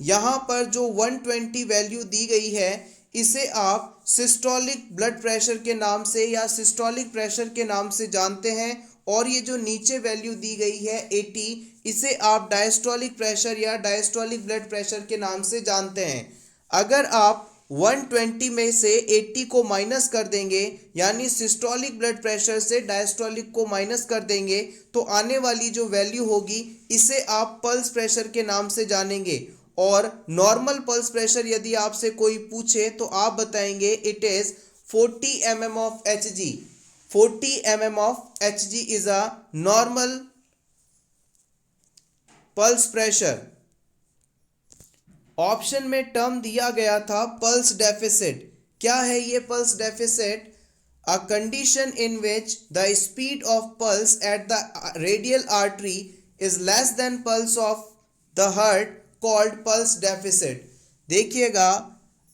यहाँ पर जो 120 वैल्यू दी गई है इसे आप सिस्टोलिक ब्लड प्रेशर के नाम से या सिस्टोलिक प्रेशर के नाम से जानते हैं और ये जो नीचे वैल्यू दी गई है 80, इसे आप डायस्टोलिक प्रेशर या डायस्टोलिक ब्लड प्रेशर के नाम से जानते हैं। अगर आप 120 में से 80 को माइनस कर देंगे, यानी सिस्टोलिक ब्लड प्रेशर से डायस्टोलिक को माइनस कर देंगे, तो आने वाली जो वैल्यू होगी इसे आप पल्स प्रेशर के नाम से जानेंगे। और नॉर्मल पल्स प्रेशर यदि आपसे कोई पूछे तो आप बताएंगे it is 40 mm of Hg। 40 mm of Hg is a normal pulse pressure। Option में टर्म दिया गया था पल्स डेफिसिट। क्या है ये pulse deficit? A condition in which the speed of pulse at the radial artery is less than pulse of the heart called pulse deficit. देखिएगा,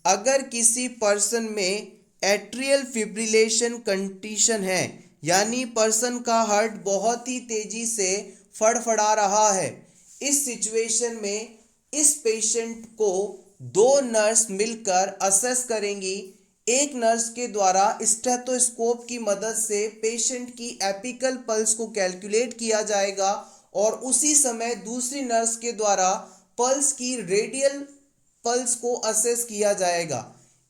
अगर किसी पर्सन में एट्रियल फिब्रिलेशन कंडीशन है, यानी पर्सन का हार्ट बहुत ही तेजी से फड़फड़ा रहा है, इस सिचुएशन में इस पेशेंट को दो नर्स मिलकर असेस करेंगी। एक नर्स के द्वारा स्टेथोस्कोप की मदद से पेशेंट की एपिकल पल्स को कैलकुलेट किया जाएगा और उसी समय दूसरी नर्स के द्वारा पल्स की रेडियल पल्स को असेस किया जाएगा।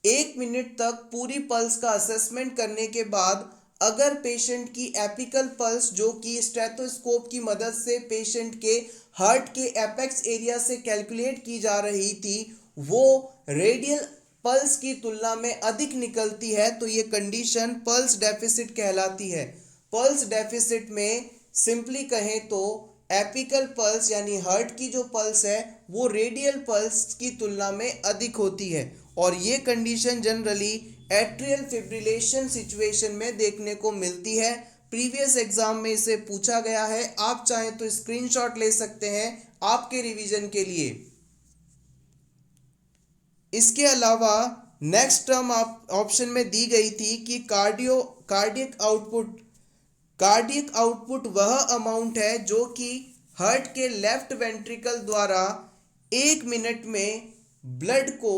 1 मिनट तक पूरी पल्स का असेसमेंट करने के बाद अगर पेशेंट की एपिकल पल्स, जो कि स्टेथोस्कोप की मदद से पेशेंट के हार्ट के एपेक्स एरिया से कैलकुलेट की जा रही थी, वो रेडियल पल्स की तुलना में अधिक निकलती है, तो ये कंडीशन पल्स डेफिसिट कहलाती है। पल्स डेफिसिट में सिंपली कहें तो एपिकल पल्स यानी हार्ट की जो पल्स है वो रेडियल पल्स की तुलना में अधिक होती है, और ये condition generally atrial fibrillation situation में देखने को मिलती है। प्रीवियस एग्जाम में इसे पूछा गया है, आप चाहें तो स्क्रीनशॉट ले सकते हैं आपके रिवीजन के लिए। इसके अलावा नेक्स्ट टर्म आप ऑप्शन में दी गई थी कि कार्डियक आउटपुट वह अमाउंट है जो कि हार्ट के लेफ्ट वेंट्रिकल द्वारा 1 मिनट में ब्लड को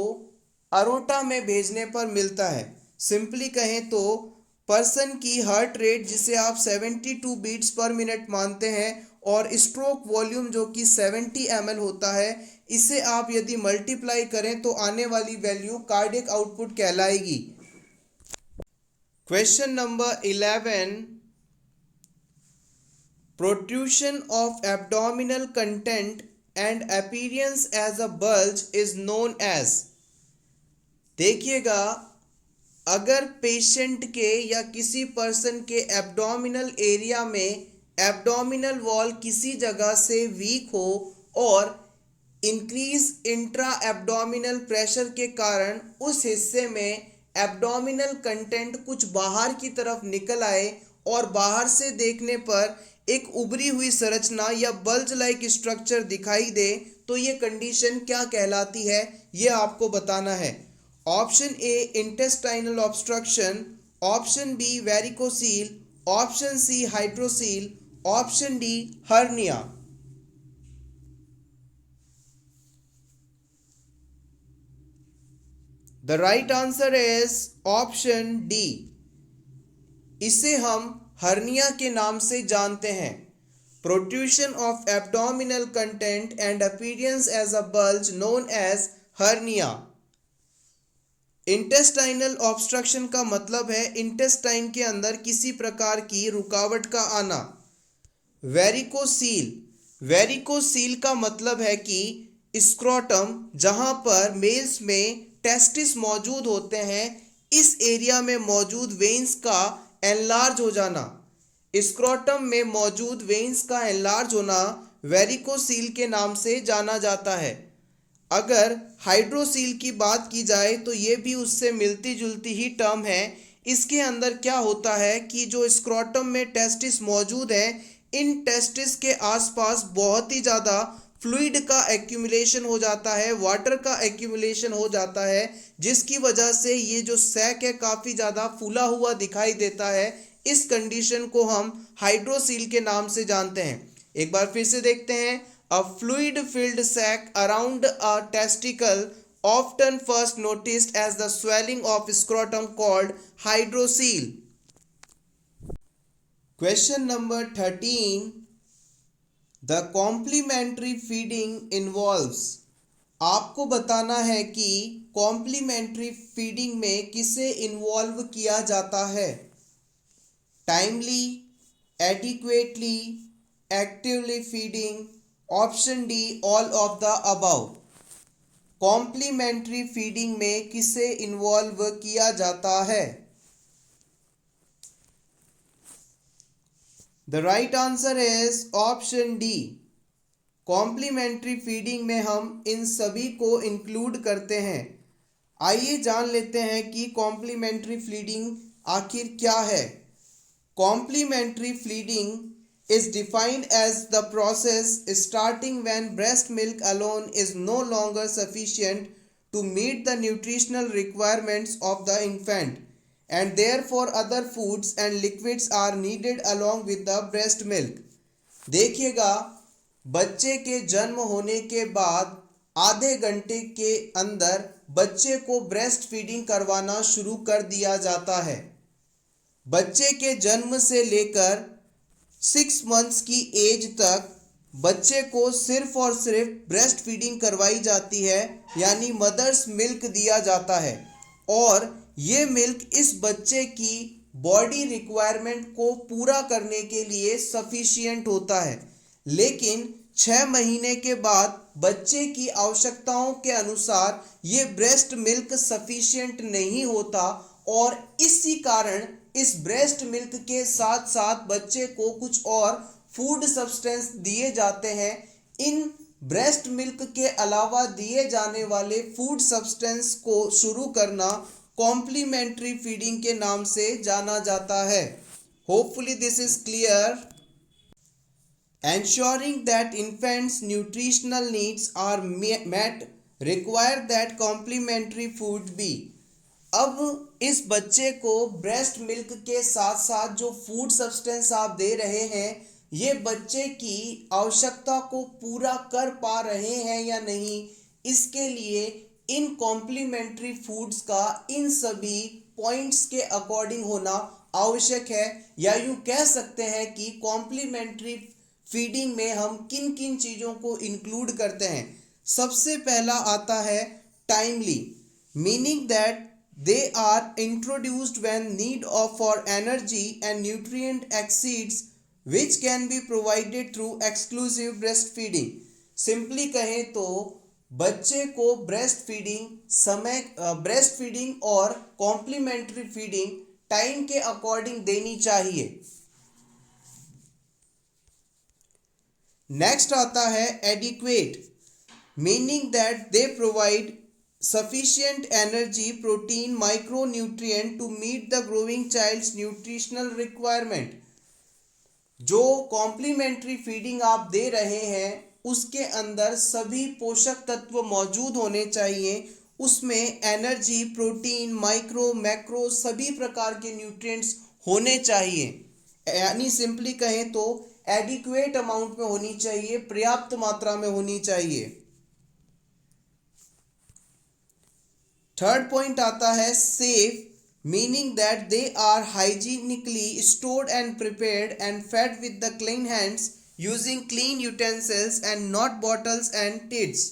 अरोटा में भेजने पर मिलता है। सिंपली कहें तो पर्सन की हार्ट रेट, जिसे आप 72 बीट्स पर मिनट मानते हैं, और स्ट्रोक वॉल्यूम जो कि 70 ml होता है, इसे आप यदि मल्टीप्लाई करें तो आने वाली वैल्यू कार्डियक आउटपुट कहलाएगी। Question number 11, protrusion of abdominal content and appearance as a bulge is known as। देखिएगा, अगर पेशेंट के या किसी पर्सन के एब्डोमिनल एरिया में एब्डोमिनल वॉल किसी जगह से वीक हो और इंक्रीज इंट्रा एब्डोमिनल प्रेशर के कारण उस हिस्से में एब्डोमिनल कंटेंट कुछ बाहर की तरफ निकल आए और बाहर से देखने पर एक उभरी हुई संरचना या बल्ज लाइक स्ट्रक्चर दिखाई दे, तो ये कंडीशन क्या कहलाती है, ये आपको बताना है। Option A intestinal obstruction, option B varicocele, option C hydrocele, option D hernia. The right answer is option D. इसे हम हर्निया के नाम से जानते हैं। Protrusion of abdominal content and appearance as a bulge known as hernia. Intestinal obstruction का मतलब है इंटेस्टाइन के अंदर किसी प्रकार की रुकावट का आना। वेरिकोसील का मतलब है कि स्क्रोटम, जहां पर मेल्स में टेस्टिस मौजूद होते हैं, इस एरिया में मौजूद वेन्स का एनलार्ज हो जाना। स्क्रोटम में मौजूद वेन्स का एनलार्ज होना वेरिकोसील के नाम से जाना जाता है। अगर हाइड्रोसील की बात की जाए तो ये भी उससे मिलती जुलती ही टर्म है। इसके अंदर क्या होता है कि जो स्क्रोटम में टेस्टिस मौजूद है, इन टेस्टिस के आसपास बहुत ही ज़्यादा फ्लूइड का एक्यूमुलेशन हो जाता है, वाटर का एक्यूमुलेशन हो जाता है, जिसकी वजह से ये जो सैक है काफ़ी ज़्यादा फूला हुआ दिखाई देता है। इस कंडीशन को हम हाइड्रोसील के नाम से जानते हैं। एक बार फिर से देखते हैं। A fluid filled sac around a testicle often first noticed as the swelling of scrotum called hydrocele। Question number 13, the complementary feeding involves. आपको बताना है कि कॉम्प्लीमेंट्री फीडिंग में किसे इन्वॉल्व किया जाता है। Timely, adequately, actively feeding, option D all of the above. Complementary feeding में किसे इन्वॉल्व किया जाता है। The right answer is option D. Complementary feeding में हम इन सभी को इंक्लूड करते हैं। आइए जान लेते हैं कि कॉम्प्लीमेंट्री फीडिंग आखिर क्या है। Complementary feeding is defined as the process starting when breast milk alone is no longer sufficient to meet the nutritional requirements of the infant, and therefore other foods and liquids are needed along with the breast milk. देखिएगा, बच्चे के जन्म होने के बाद आधे घंटे के अंदर बच्चे को ब्रेस्ट फीडिंग करवाना शुरू कर दिया जाता है। बच्चे के जन्म से लेकर 6 मंथ्स की एज तक बच्चे को सिर्फ और सिर्फ ब्रेस्ट फीडिंग करवाई जाती है, यानी मदर्स मिल्क दिया जाता है, और ये मिल्क इस बच्चे की बॉडी रिक्वायरमेंट को पूरा करने के लिए सफिशिएंट होता है। लेकिन 6 महीने के बाद बच्चे की आवश्यकताओं के अनुसार ये ब्रेस्ट मिल्क सफिशिएंट नहीं होता, और इसी कारण इस ब्रेस्ट मिल्क के साथ साथ बच्चे को कुछ और फूड सब्सटेंस दिए जाते हैं। इन ब्रेस्ट मिल्क के अलावा दिए जाने वाले फूड सब्सटेंस को शुरू करना कॉम्प्लीमेंट्री फीडिंग के नाम से जाना जाता है। Hopefully this is clear. Ensuring that infants' nutritional needs are met require that complementary food be। अब इस बच्चे को ब्रेस्ट मिल्क के साथ साथ जो फूड सब्सटेंस आप दे रहे हैं, ये बच्चे की आवश्यकता को पूरा कर पा रहे हैं या नहीं, इसके लिए इन कॉम्प्लीमेंट्री फूड्स का इन सभी पॉइंट्स के अकॉर्डिंग होना आवश्यक है। या यूं कह सकते हैं कि कॉम्प्लीमेंट्री फीडिंग में हम किन किन चीज़ों को इंक्लूड करते हैं। सबसे पहला आता है timely, meaning that they are introduced when need of for energy and nutrient exceeds which can be provided through exclusive breastfeeding। Simply कहें तो बच्चे को ब्रेस्ट फीडिंग और कॉम्प्लीमेंट्री फीडिंग टाइम के अकॉर्डिंग देनी चाहिए। नेक्स्ट आता है adequate, meaning that they provide sufficient energy, protein, micronutrient to meet the growing child's nutritional requirement। जो कॉम्प्लीमेंट्री फीडिंग आप दे रहे हैं उसके अंदर सभी पोषक तत्व मौजूद होने चाहिए। उसमें एनर्जी, प्रोटीन, माइक्रो, मैक्रो सभी प्रकार के न्यूट्रिएंट्स होने चाहिए। यानी सिंपली कहें तो एडिक्वेट अमाउंट में होनी चाहिए, पर्याप्त मात्रा में होनी चाहिए। थर्ड पॉइंट आता है safe, meaning that they are hygienically stored and prepared and fed with the clean hands using clean utensils and not bottles and teats.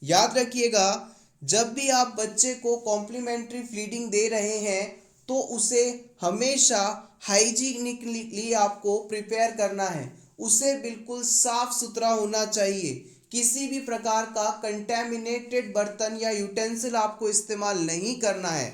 याद रखिएगा, जब भी आप बच्चे को कॉम्प्लीमेंट्री फीडिंग दे रहे हैं तो उसे हमेशा हाइजीनिकली आपको प्रिपेयर करना है। उसे बिल्कुल साफ सुथरा होना चाहिए। किसी भी प्रकार का कंटेमिनेटेड बर्तन या यूटेंसिल आपको इस्तेमाल नहीं करना है।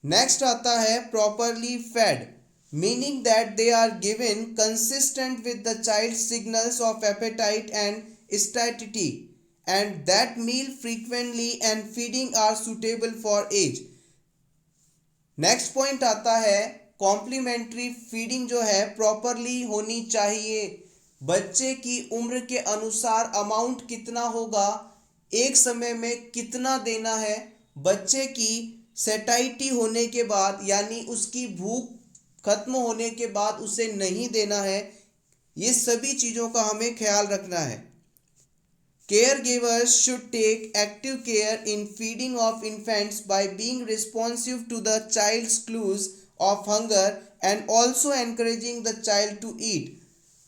नेक्स्ट आता है properly fed, meaning that they are given consistent with the child signals of appetite and satiety and that meal frequently and feeding are suitable for age. Next point आता है कॉम्प्लीमेंट्री फीडिंग जो है properly होनी चाहिए। बच्चे की उम्र के अनुसार अमाउंट कितना होगा, एक समय में कितना देना है, बच्चे की सेटाइटी होने के बाद यानी उसकी भूख खत्म होने के बाद उसे नहीं देना है, ये सभी चीज़ों का हमें ख्याल रखना है। Caregivers should take active care in feeding of infants by being responsive to the child's clues of hunger and also encouraging the child to eat.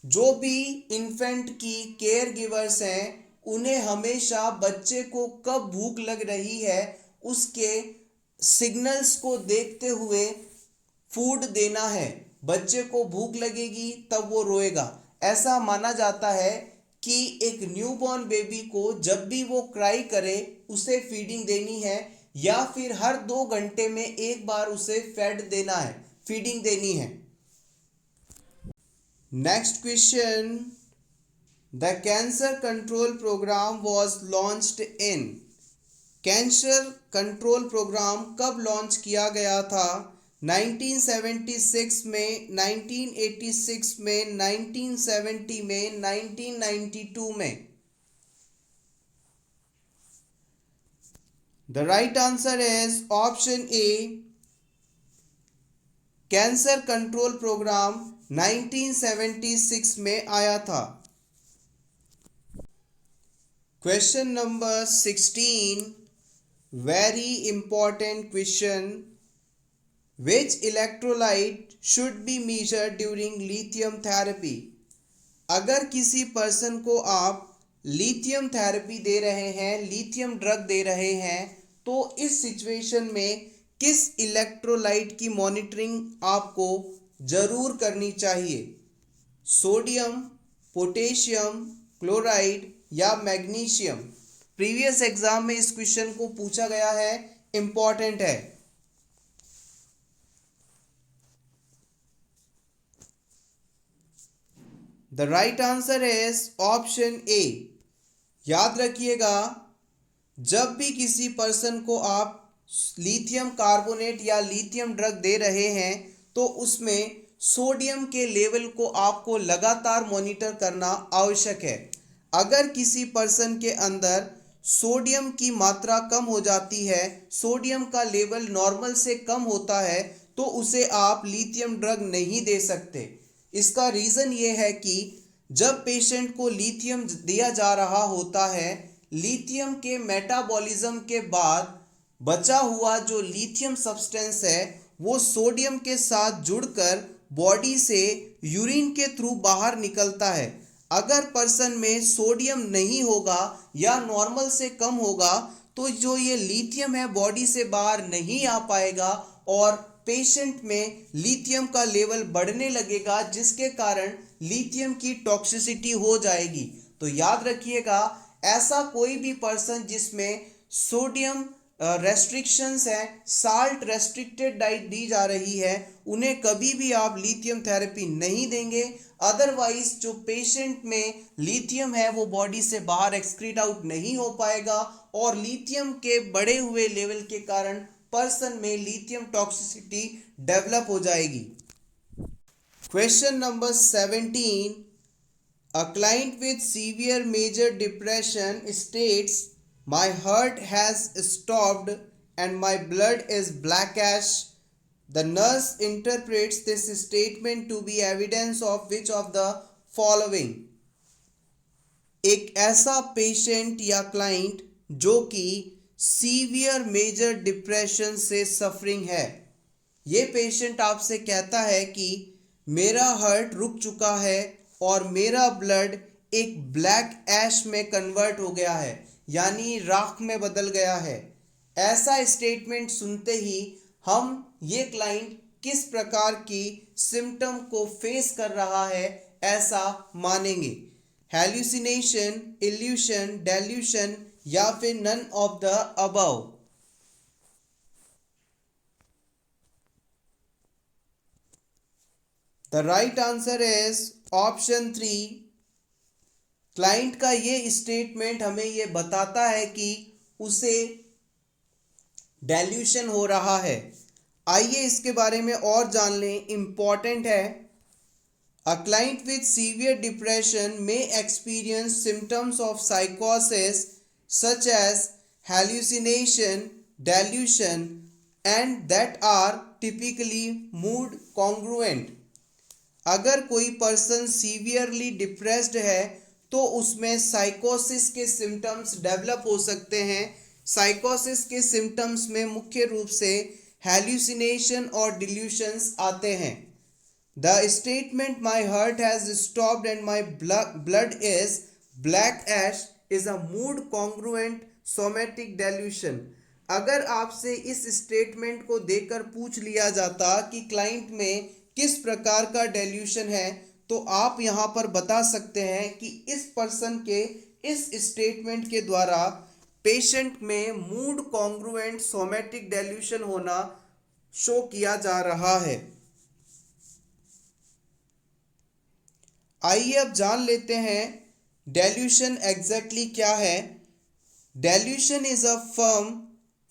जो भी इन्फेंट की केयर गिवर्स हैं उन्हें हमेशा बच्चे को कब भूख लग रही है उसके सिग्नल्स को देखते हुए फूड देना है। बच्चे को भूख लगेगी तब वो रोएगा। ऐसा माना जाता है कि एक न्यूबॉर्न बेबी को जब भी वो क्राई करे उसे फीडिंग देनी है या फिर हर 2 घंटे में एक बार उसे फेड देना है, फीडिंग देनी है। Next question, the cancer control programme was launched in. Cancer control programme कब लॉन्च किया गया था? 1976 में, 1986 में, 1970 में, 1992 में। The right answer is option A. Cancer control programme 1976 में आया था। Question number 16, very important question. Which electrolyte should be measured during lithium therapy? अगर किसी पर्सन को आप लिथियम थेरेपी दे रहे हैं, लिथियम ड्रग दे रहे हैं, तो इस सिचुएशन में किस इलेक्ट्रोलाइट की मॉनिटरिंग आपको जरूर करनी चाहिए? सोडियम, पोटेशियम, क्लोराइड या मैग्नीशियम? प्रीवियस एग्जाम में इस क्वेश्चन को पूछा गया है, इंपॉर्टेंट है। The right answer is option A. याद रखिएगा, जब भी किसी पर्सन को आप लिथियम कार्बोनेट या लिथियम ड्रग दे रहे हैं तो उसमें सोडियम के लेवल को आपको लगातार मॉनिटर करना आवश्यक है। अगर किसी पर्सन के अंदर सोडियम की मात्रा कम हो जाती है, सोडियम का लेवल नॉर्मल से कम होता है, तो उसे आप लिथियम ड्रग नहीं दे सकते। इसका रीज़न ये है कि जब पेशेंट को लिथियम दिया जा रहा होता है, लिथियम के मेटाबॉलिज्म के बाद बचा हुआ जो लिथियम सब्सटेंस है वो सोडियम के साथ जुड़कर बॉडी से यूरिन के थ्रू बाहर निकलता है। अगर पर्सन में सोडियम नहीं होगा या नॉर्मल से कम होगा तो जो ये लिथियम है बॉडी से बाहर नहीं आ पाएगा और पेशेंट में लिथियम का लेवल बढ़ने लगेगा, जिसके कारण लिथियम की टॉक्सिसिटी हो जाएगी। तो याद रखिएगा, ऐसा कोई भी पर्सन जिसमें सोडियम रेस्ट्रिक्शंस है, साल्ट रेस्ट्रिक्टेड डाइट दी जा रही है, उन्हें कभी भी आप लिथियम थेरेपी नहीं देंगे। अदरवाइज जो पेशेंट में लिथियम है वो बॉडी से बाहर एक्सक्रीट आउट नहीं हो पाएगा और लिथियम के बढ़े हुए लेवल के कारण पर्सन में लिथियम टॉक्सिसिटी डेवलप हो जाएगी। Question number 17, a client with severe major depression states my heart has stopped and my blood is blackish. The nurse interprets this statement to be evidence of which of the following. एक ऐसा patient या client जो कि severe major depression से suffering है, ये patient आपसे कहता है कि मेरा हार्ट रुक चुका है और मेरा ब्लड एक ब्लैक ऐश में कन्वर्ट हो गया है, यानी राख में बदल गया है। ऐसा स्टेटमेंट सुनते ही हम ये क्लाइंट किस प्रकार की सिम्टम को फेस कर रहा है ऐसा मानेंगे? हेल्यूसिनेशन, इल्यूशन, डेल्यूशन या फिर none of the above? The right answer is option 3। Client का ये स्टेटमेंट हमें ये बताता है कि उसे डेल्यूशन हो रहा है। आइए इसके बारे में और जान लें, इंपॉर्टेंट है। A client with severe depression may experience symptoms of psychosis such as hallucination, delusion, and that are typically mood congruent. अगर कोई पर्सन सीवियरली डिप्रेस्ड है तो उसमें साइकोसिस के सिम्टम्स डेवलप हो सकते हैं। साइकोसिस के सिम्टम्स में मुख्य रूप से हैल्यूसिनेशन और डिल्यूशंस आते हैं। The statement my heart has stopped and my blood is blackish is a mood congruent somatic delusion. अगर आपसे इस स्टेटमेंट को देकर पूछ लिया जाता कि क्लाइंट में किस प्रकार का डेल्यूशन है, तो आप यहाँ पर बता सकते हैं कि इस पर्सन के इस स्टेटमेंट के द्वारा पेशेंट में मूड कॉन्ग्रुएंट सोमेटिक डेल्यूशन होना शो किया जा रहा है। आइए अब जान लेते हैं डेल्यूशन एग्जैक्टली क्या है। Delusion is a firm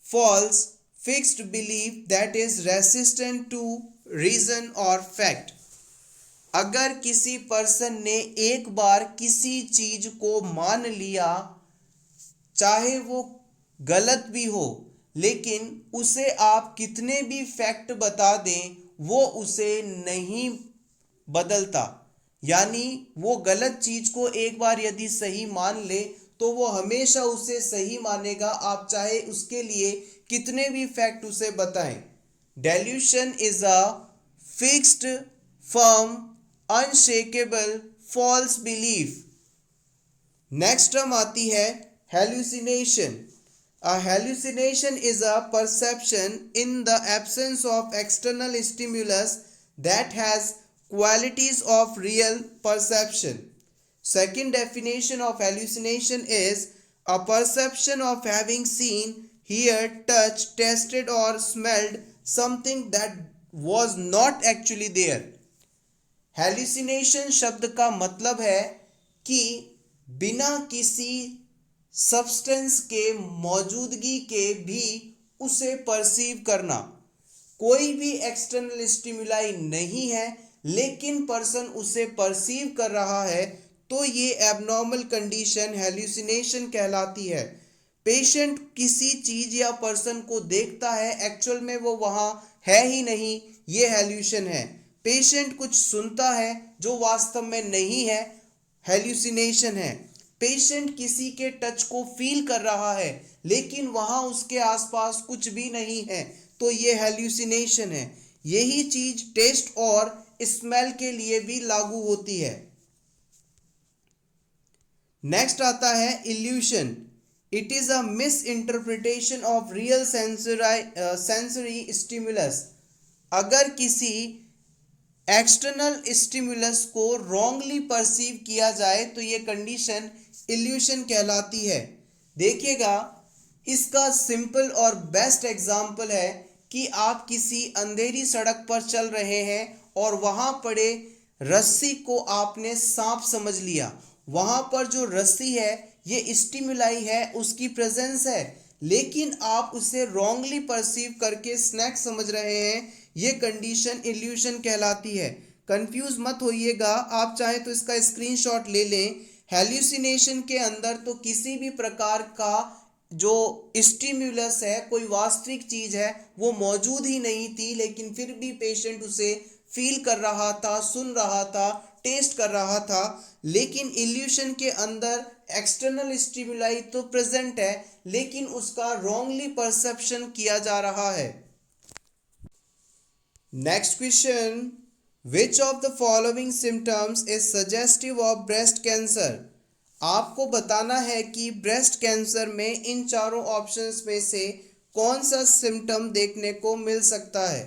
false fixed belief that is resistant to reason और फैक्ट। अगर किसी पर्सन ने एक बार किसी चीज को मान लिया, चाहे वो गलत भी हो, लेकिन उसे आप कितने भी फैक्ट बता दें वो उसे नहीं बदलता। यानी वो गलत चीज को एक बार यदि सही मान ले तो वो हमेशा उसे सही मानेगा, आप चाहे उसके लिए कितने भी फैक्ट उसे बताएं। Delusion is a fixed firm unshakable false belief. Next term आती है hallucination. A hallucination is a perception in the absence of external stimulus that has qualities of real perception. Second definition of hallucination is a perception of having seen, heard, touched, tasted or smelled something that was not actually there. Hallucination शब्द का मतलब है कि बिना किसी substance के मौजूदगी के भी उसे परसीव करना। कोई भी एक्सटर्नल स्टिमुलाई नहीं है लेकिन पर्सन उसे परसीव कर रहा है, तो ये एबनॉर्मल कंडीशन हैल्यूसिनेशन कहलाती है। पेशेंट किसी चीज या पर्सन को देखता है, एक्चुअल में वो वहां है ही नहीं, ये हैल्यूशन है। पेशेंट कुछ सुनता है जो वास्तव में नहीं है, हैल्यूसिनेशन है। पेशेंट किसी के टच को फील कर रहा है लेकिन वहां उसके आसपास कुछ भी नहीं है, तो ये हैल्यूसिनेशन है। यही चीज टेस्ट और स्मेल के लिए भी लागू होती है। नेक्स्ट आता है evolution. It is a miss interpretation of real sensory stimulus. अगर किसी एक्सटर्नल स्टिमुलस को रॉन्गली परसीव किया जाए तो ये कंडीशन इल्यूशन कहलाती है। देखिएगा, इसका सिंपल और बेस्ट एग्जाम्पल है कि आप किसी अंधेरी सड़क पर चल रहे हैं और वहां पड़े रस्सी को आपने सांप समझ लिया। वहां पर जो रस्सी है ये स्टिमुलाई है, उसकी प्रेजेंस है, लेकिन आप उसे रॉन्गली परसीव करके स्नैक समझ रहे हैं। ये कंडीशन इल्यूशन कहलाती है। कंफ्यूज मत होइएगा, आप चाहे तो इसका स्क्रीनशॉट ले लें। हैल्यूसिनेशन के अंदर तो किसी भी प्रकार का जो स्टिमुलस है, कोई वास्तविक चीज है, वो मौजूद ही नहीं थी, लेकिन फिर भी पेशेंट उसे फील कर रहा था, सुन रहा था, टेस्ट कर रहा था। लेकिन इल्यूशन के अंदर एक्सटर्नल स्टिमुलाई तो प्रेजेंट है लेकिन उसका रॉन्गली परसेप्शन किया जा रहा है। Next question, which of the following symptoms is suggestive of breast cancer. आपको बताना है कि ब्रेस्ट कैंसर में इन चारों ऑप्शंस में से कौन सा सिम्टम देखने को मिल सकता है।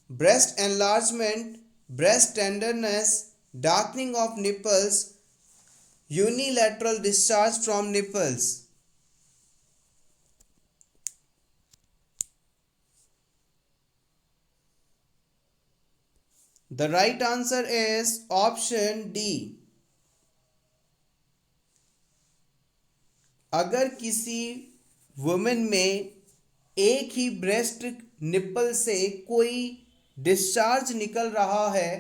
Breast enlargement, breast tenderness, darkening of nipples, unilateral discharge from nipples. The right answer is option D. अगर किसी वुमेन में एक ही ब्रेस्ट निपल से कोई डिस्चार्ज निकल रहा है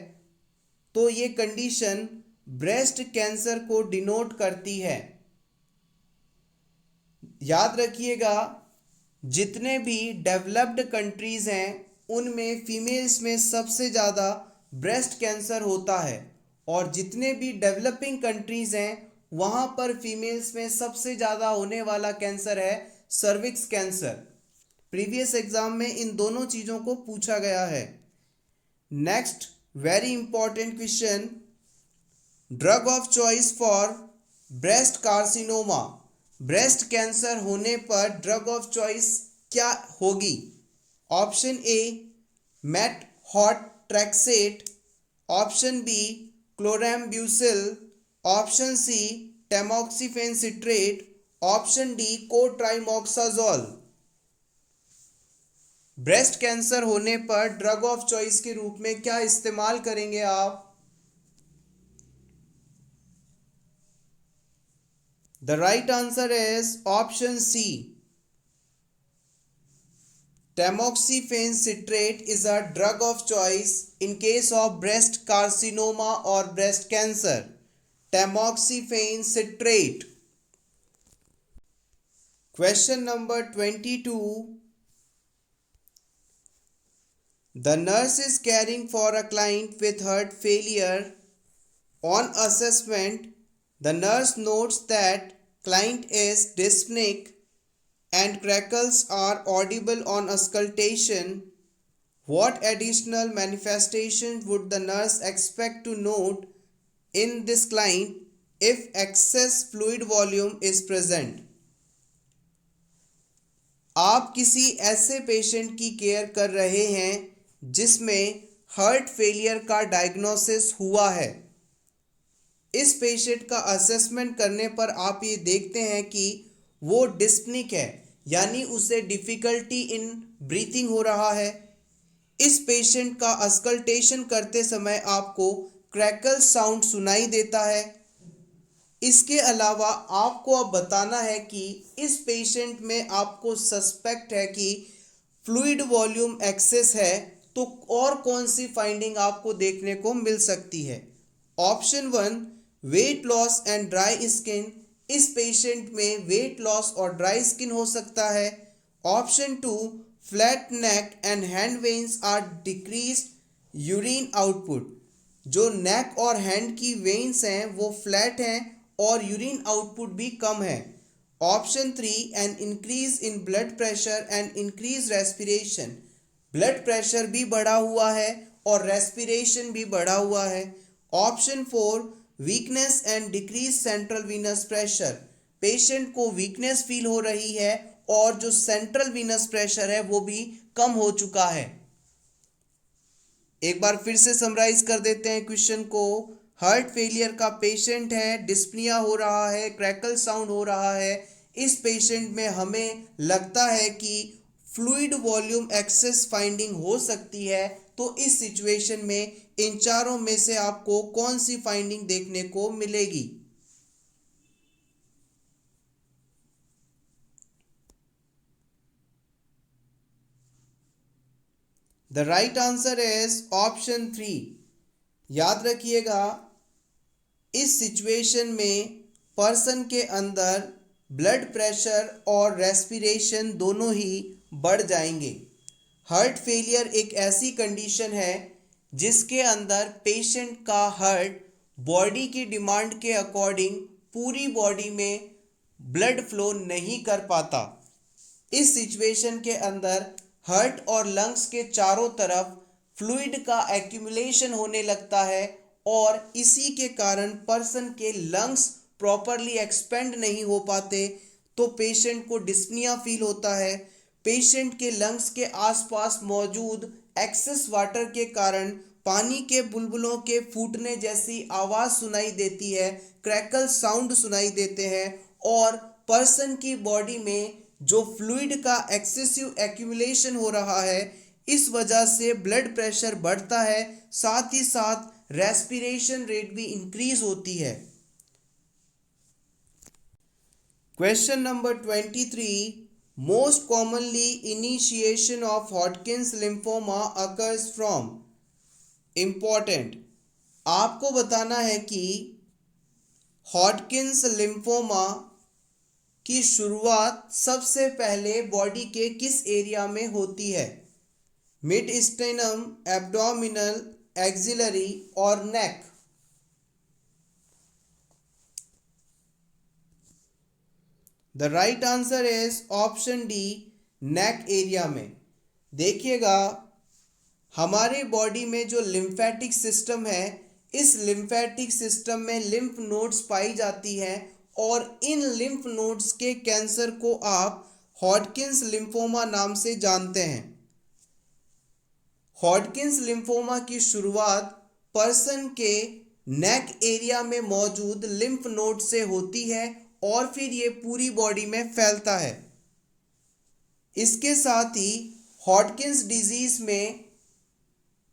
तो ये कंडीशन ब्रेस्ट कैंसर को डिनोट करती है। याद रखिएगा, जितने भी डेवलप्ड कंट्रीज हैं उनमें फीमेल्स में सबसे ज़्यादा ब्रेस्ट कैंसर होता है, और जितने भी डेवलपिंग कंट्रीज हैं वहाँ पर फीमेल्स में सबसे ज़्यादा होने वाला कैंसर है सर्विक्स कैंसर। प्रीवियस एग्जाम में इन दोनों चीज़ों को पूछा गया है। Next very important question, drug of choice for breast carcinoma, breast cancer होने पर ड्रग ऑफ चॉइस क्या होगी? Option A methotrexate, option B chlorambucil, option C tamoxifen citrate, option D cotrimoxazole. Breast cancer होने पर drug of choice के रूप में क्या इस्तेमाल करेंगे आप? The right answer is option C, tamoxifen citrate is a drug of choice in case of breast carcinoma or breast cancer. Tamoxifen citrate. Question number 22. The nurse is caring for a client with heart failure. On assessment, the nurse notes that client is dyspneic and crackles are audible on auscultation. What additional manifestations would the nurse expect to note in this client if excess fluid volume is present? आप किसी ऐसे patient की care कर रहे हैं जिसमें heart failure का diagnosis हुआ है। इस पेशेंट का असेसमेंट करने पर आप ये देखते हैं कि वो डिस्पनिक है, यानी उसे डिफ़िकल्टी इन ब्रीथिंग हो रहा है। इस पेशेंट का अस्कल्टेशन करते समय आपको क्रैकल साउंड सुनाई देता है। इसके अलावा आपको अब बताना है कि इस पेशेंट में आपको सस्पेक्ट है कि फ्लूइड वॉल्यूम एक्सेस है, तो और कौन सी फाइंडिंग आपको देखने को मिल सकती है? Option 1 weight loss and dry skin, इस पेशेंट में वेट लॉस और ड्राई स्किन हो सकता है। Option 2 flat neck and hand veins or decrease urine output, जो नेक और हैंड की वेन्स हैं वो फ्लैट हैं और यूरिन आउटपुट भी कम है। Option 3 an increase in blood pressure and increase respiration, blood pressure भी बढ़ा हुआ है और रेस्पिरेशन भी बढ़ा हुआ है। Option 4 weakness and decrease central Venus pressure, patient को वीकनेस फील हो रही है और जो सेंट्रल वीनस प्रेशर है वो भी कम हो चुका है। एक बार फिर से समराइज कर देते हैं क्वेश्चन को। हार्ट फेलियर का पेशेंट है, डिस्पनिया हो रहा है, क्रैकल साउंड हो रहा है। इस पेशेंट में हमें लगता है कि फ्लूइड वॉल्यूम एक्सेस फाइंडिंग हो सकती है, तो इस सिचुएशन में इन चारों में से आपको कौन सी फाइंडिंग देखने को मिलेगी? The right answer is option 3। याद रखिएगा, इस सिचुएशन में पर्सन के अंदर ब्लड प्रेशर और रेस्पिरेशन दोनों ही बढ़ जाएंगे। हार्ट फेलियर एक ऐसी कंडीशन है जिसके अंदर पेशेंट का हार्ट बॉडी की डिमांड के अकॉर्डिंग पूरी बॉडी में ब्लड फ्लो नहीं कर पाता। इस सिचुएशन के अंदर हार्ट और लंग्स के चारों तरफ फ्लूइड का एक्यूमुलेशन होने लगता है और इसी के कारण पर्सन के लंग्स प्रॉपरली एक्सपेंड नहीं हो पाते, तो पेशेंट को डिस्पनिया फील होता है। पेशेंट के लंग्स के आसपास मौजूद एक्सेस वाटर के कारण पानी के बुलबुलों के फूटने जैसी आवाज़ सुनाई देती है, क्रैकल साउंड सुनाई देते हैं और पर्सन की बॉडी में जो फ्लूइड का एक्सेसिव एक्यूमुलेशन हो रहा है, इस वजह से ब्लड प्रेशर बढ़ता है, साथ ही साथ रेस्पिरेशन रेट भी इंक्रीज होती है। Question number 23, most commonly initiation of Hodgkin's lymphoma occurs from। Important, आपको बताना है कि हॉडकिंस लिम्फोमा की शुरुआत सबसे पहले बॉडी के किस एरिया में होती है? मिड स्टेनम, एब्डोमिनल, एक्सिलरी और neck? The right answer is option D, neck area में। देखिएगा हमारे बॉडी में जो लिम्फेटिक सिस्टम है, इस लिम्फेटिक सिस्टम में लिम्फ नोड्स पाई जाती हैं और इन लिम्फ नोड्स के कैंसर को आप हॉडकिंस लिम्फोमा नाम से जानते हैं। हॉडकिंस लिम्फोमा की शुरुआत पर्सन के नेक एरिया में मौजूद लिम्फ नोड से होती है और फिर ये पूरी बॉडी में फैलता है। इसके साथ ही हॉडकिंस डिजीज में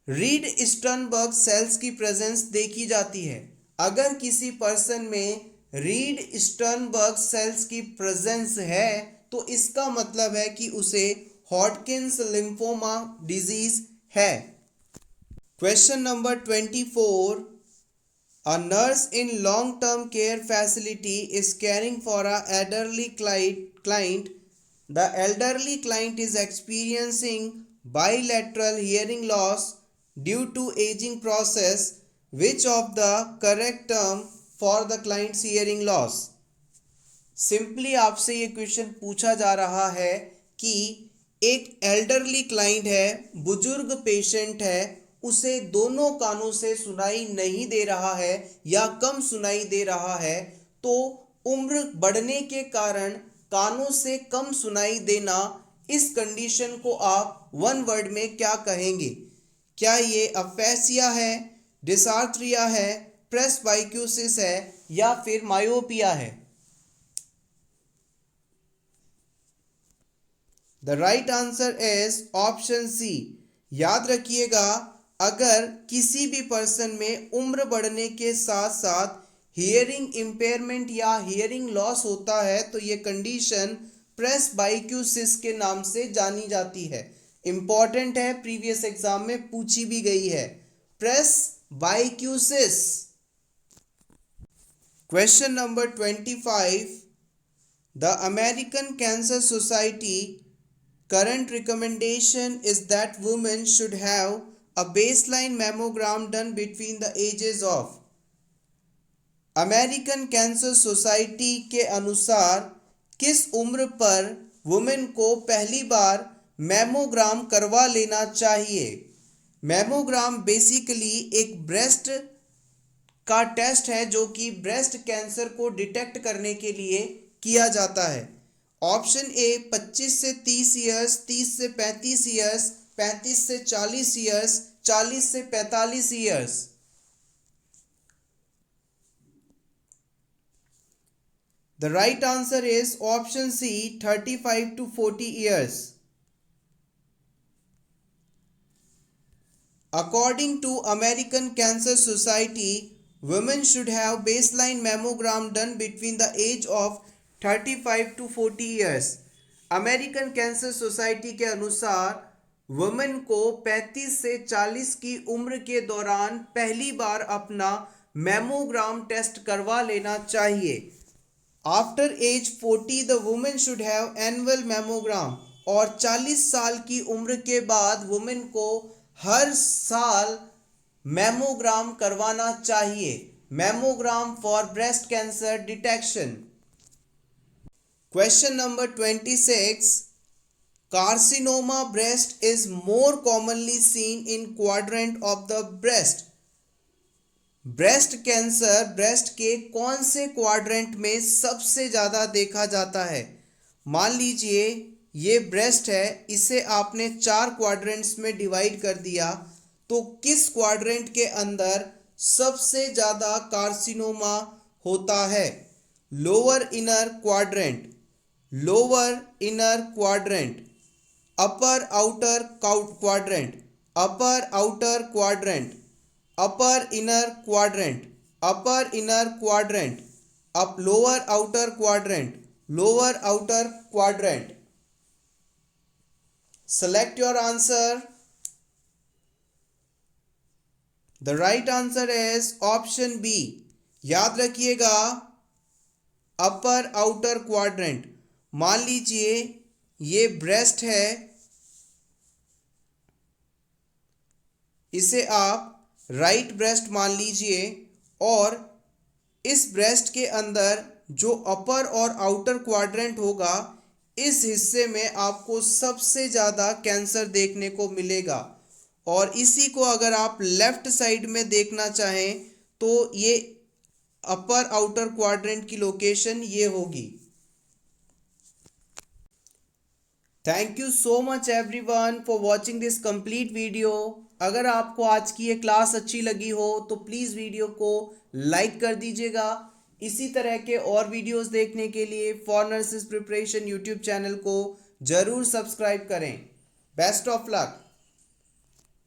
रीड स्टर्नबर्ग सेल्स की प्रेजेंस देखी जाती है। अगर किसी पर्सन में रीड स्टर्नबर्ग सेल्स की प्रेजेंस है तो इसका मतलब है कि उसे हॉडकिंस लिम्फोमा डिजीज है। Question number 24, a nurse in long term care facility is caring for a elderly client. The elderly client is experiencing bilateral hearing loss due to aging process. Which of the correct term for the client's hearing loss? Simply आपसे ये question पूछा जा रहा है कि एक elderly client है, बुजुर्ग पेशेंट है, उसे दोनों कानों से सुनाई नहीं दे रहा है या कम सुनाई दे रहा है, तो उम्र बढ़ने के कारण कानों से कम सुनाई देना, इस कंडीशन को आप वन वर्ड में क्या कहेंगे? क्या ये अफेसिया है, डिसार्थ्रिया है, प्रेस्बाइक्यूसिस है या फिर मायोपिया है? The right answer is option C. याद रखिएगा, अगर किसी भी पर्सन में उम्र बढ़ने के साथ साथ हियरिंग इम्पेयरमेंट या हियरिंग लॉस होता है तो ये कंडीशन प्रेस्बाइक्यूसिस के नाम से जानी जाती है। इंपॉर्टेंट है, प्रीवियस एग्जाम में पूछी भी गई है, presbycusis. Question number 25, the American cancer society current recommendation is that women should have a baseline mammogram done between the ages of। American cancer society के अनुसार किस उम्र पर वुमेन को पहली बार मैमोग्राम करवा लेना चाहिए? मैमोग्राम बेसिकली एक ब्रेस्ट का टेस्ट है जो कि ब्रेस्ट कैंसर को डिटेक्ट करने के लिए किया जाता है। ऑप्शन ए 25 से 30 ईयर्स, 30 से 35 ईयर्स, 35 से 40 ईयर्स, 40 से 45 years. The right answer is option C 35 to 40 years. According to American cancer Society, women should have baseline mammogram done between the age of 35 to 40 years. American cancer society के अनुसार women को 35 से 40 की उम्र के दौरान पहली बार अपना मैमोग्राम टेस्ट करवा लेना चाहिए। After age 40 the women should have annual mammogram, और 40 साल की उम्र के बाद वुमेन को हर साल मैमोग्राम करवाना चाहिए, mammogram for breast cancer detection. Question number 26, carcinoma breast is more commonly seen in quadrant of the breast। Breast cancer breast के कौन से क्वाड्रेंट में सबसे ज़्यादा देखा जाता है? मान लीजिए ये ब्रेस्ट है, इसे आपने 4 क्वाड्रेंट्स में डिवाइड कर दिया, तो किस क्वाड्रेंट के अंदर सबसे ज़्यादा कार्सिनोमा होता है? Lower inner quadrant, lower inner quadrant, upper outer quadrant, upper outer quadrant, upper inner quadrant, upper inner quadrant, up lower outer quadrant, lower outer quadrant. Select your answer. The right answer is option B. याद रखिएगा, अपर outer quadrant. मान लीजिए ये breast है, इसे आप right breast मान लीजिए, और इस ब्रेस्ट के अंदर जो अपर और आउटर क्वाड्रेंट होगा, इस हिस्से में आपको सबसे ज़्यादा कैंसर देखने को मिलेगा। और इसी को अगर आप लेफ्ट साइड में देखना चाहें तो ये अपर आउटर क्वाड्रेंट की लोकेशन ये होगी। Thank you so much everyone for watching this complete video. अगर आपको आज की ये क्लास अच्छी लगी हो तो प्लीज़ वीडियो को लाइक कर दीजिएगा। इसी तरह के और वीडियोस देखने के लिए for nurses preparation YouTube channel को ज़रूर सब्सक्राइब करें। Best of luck.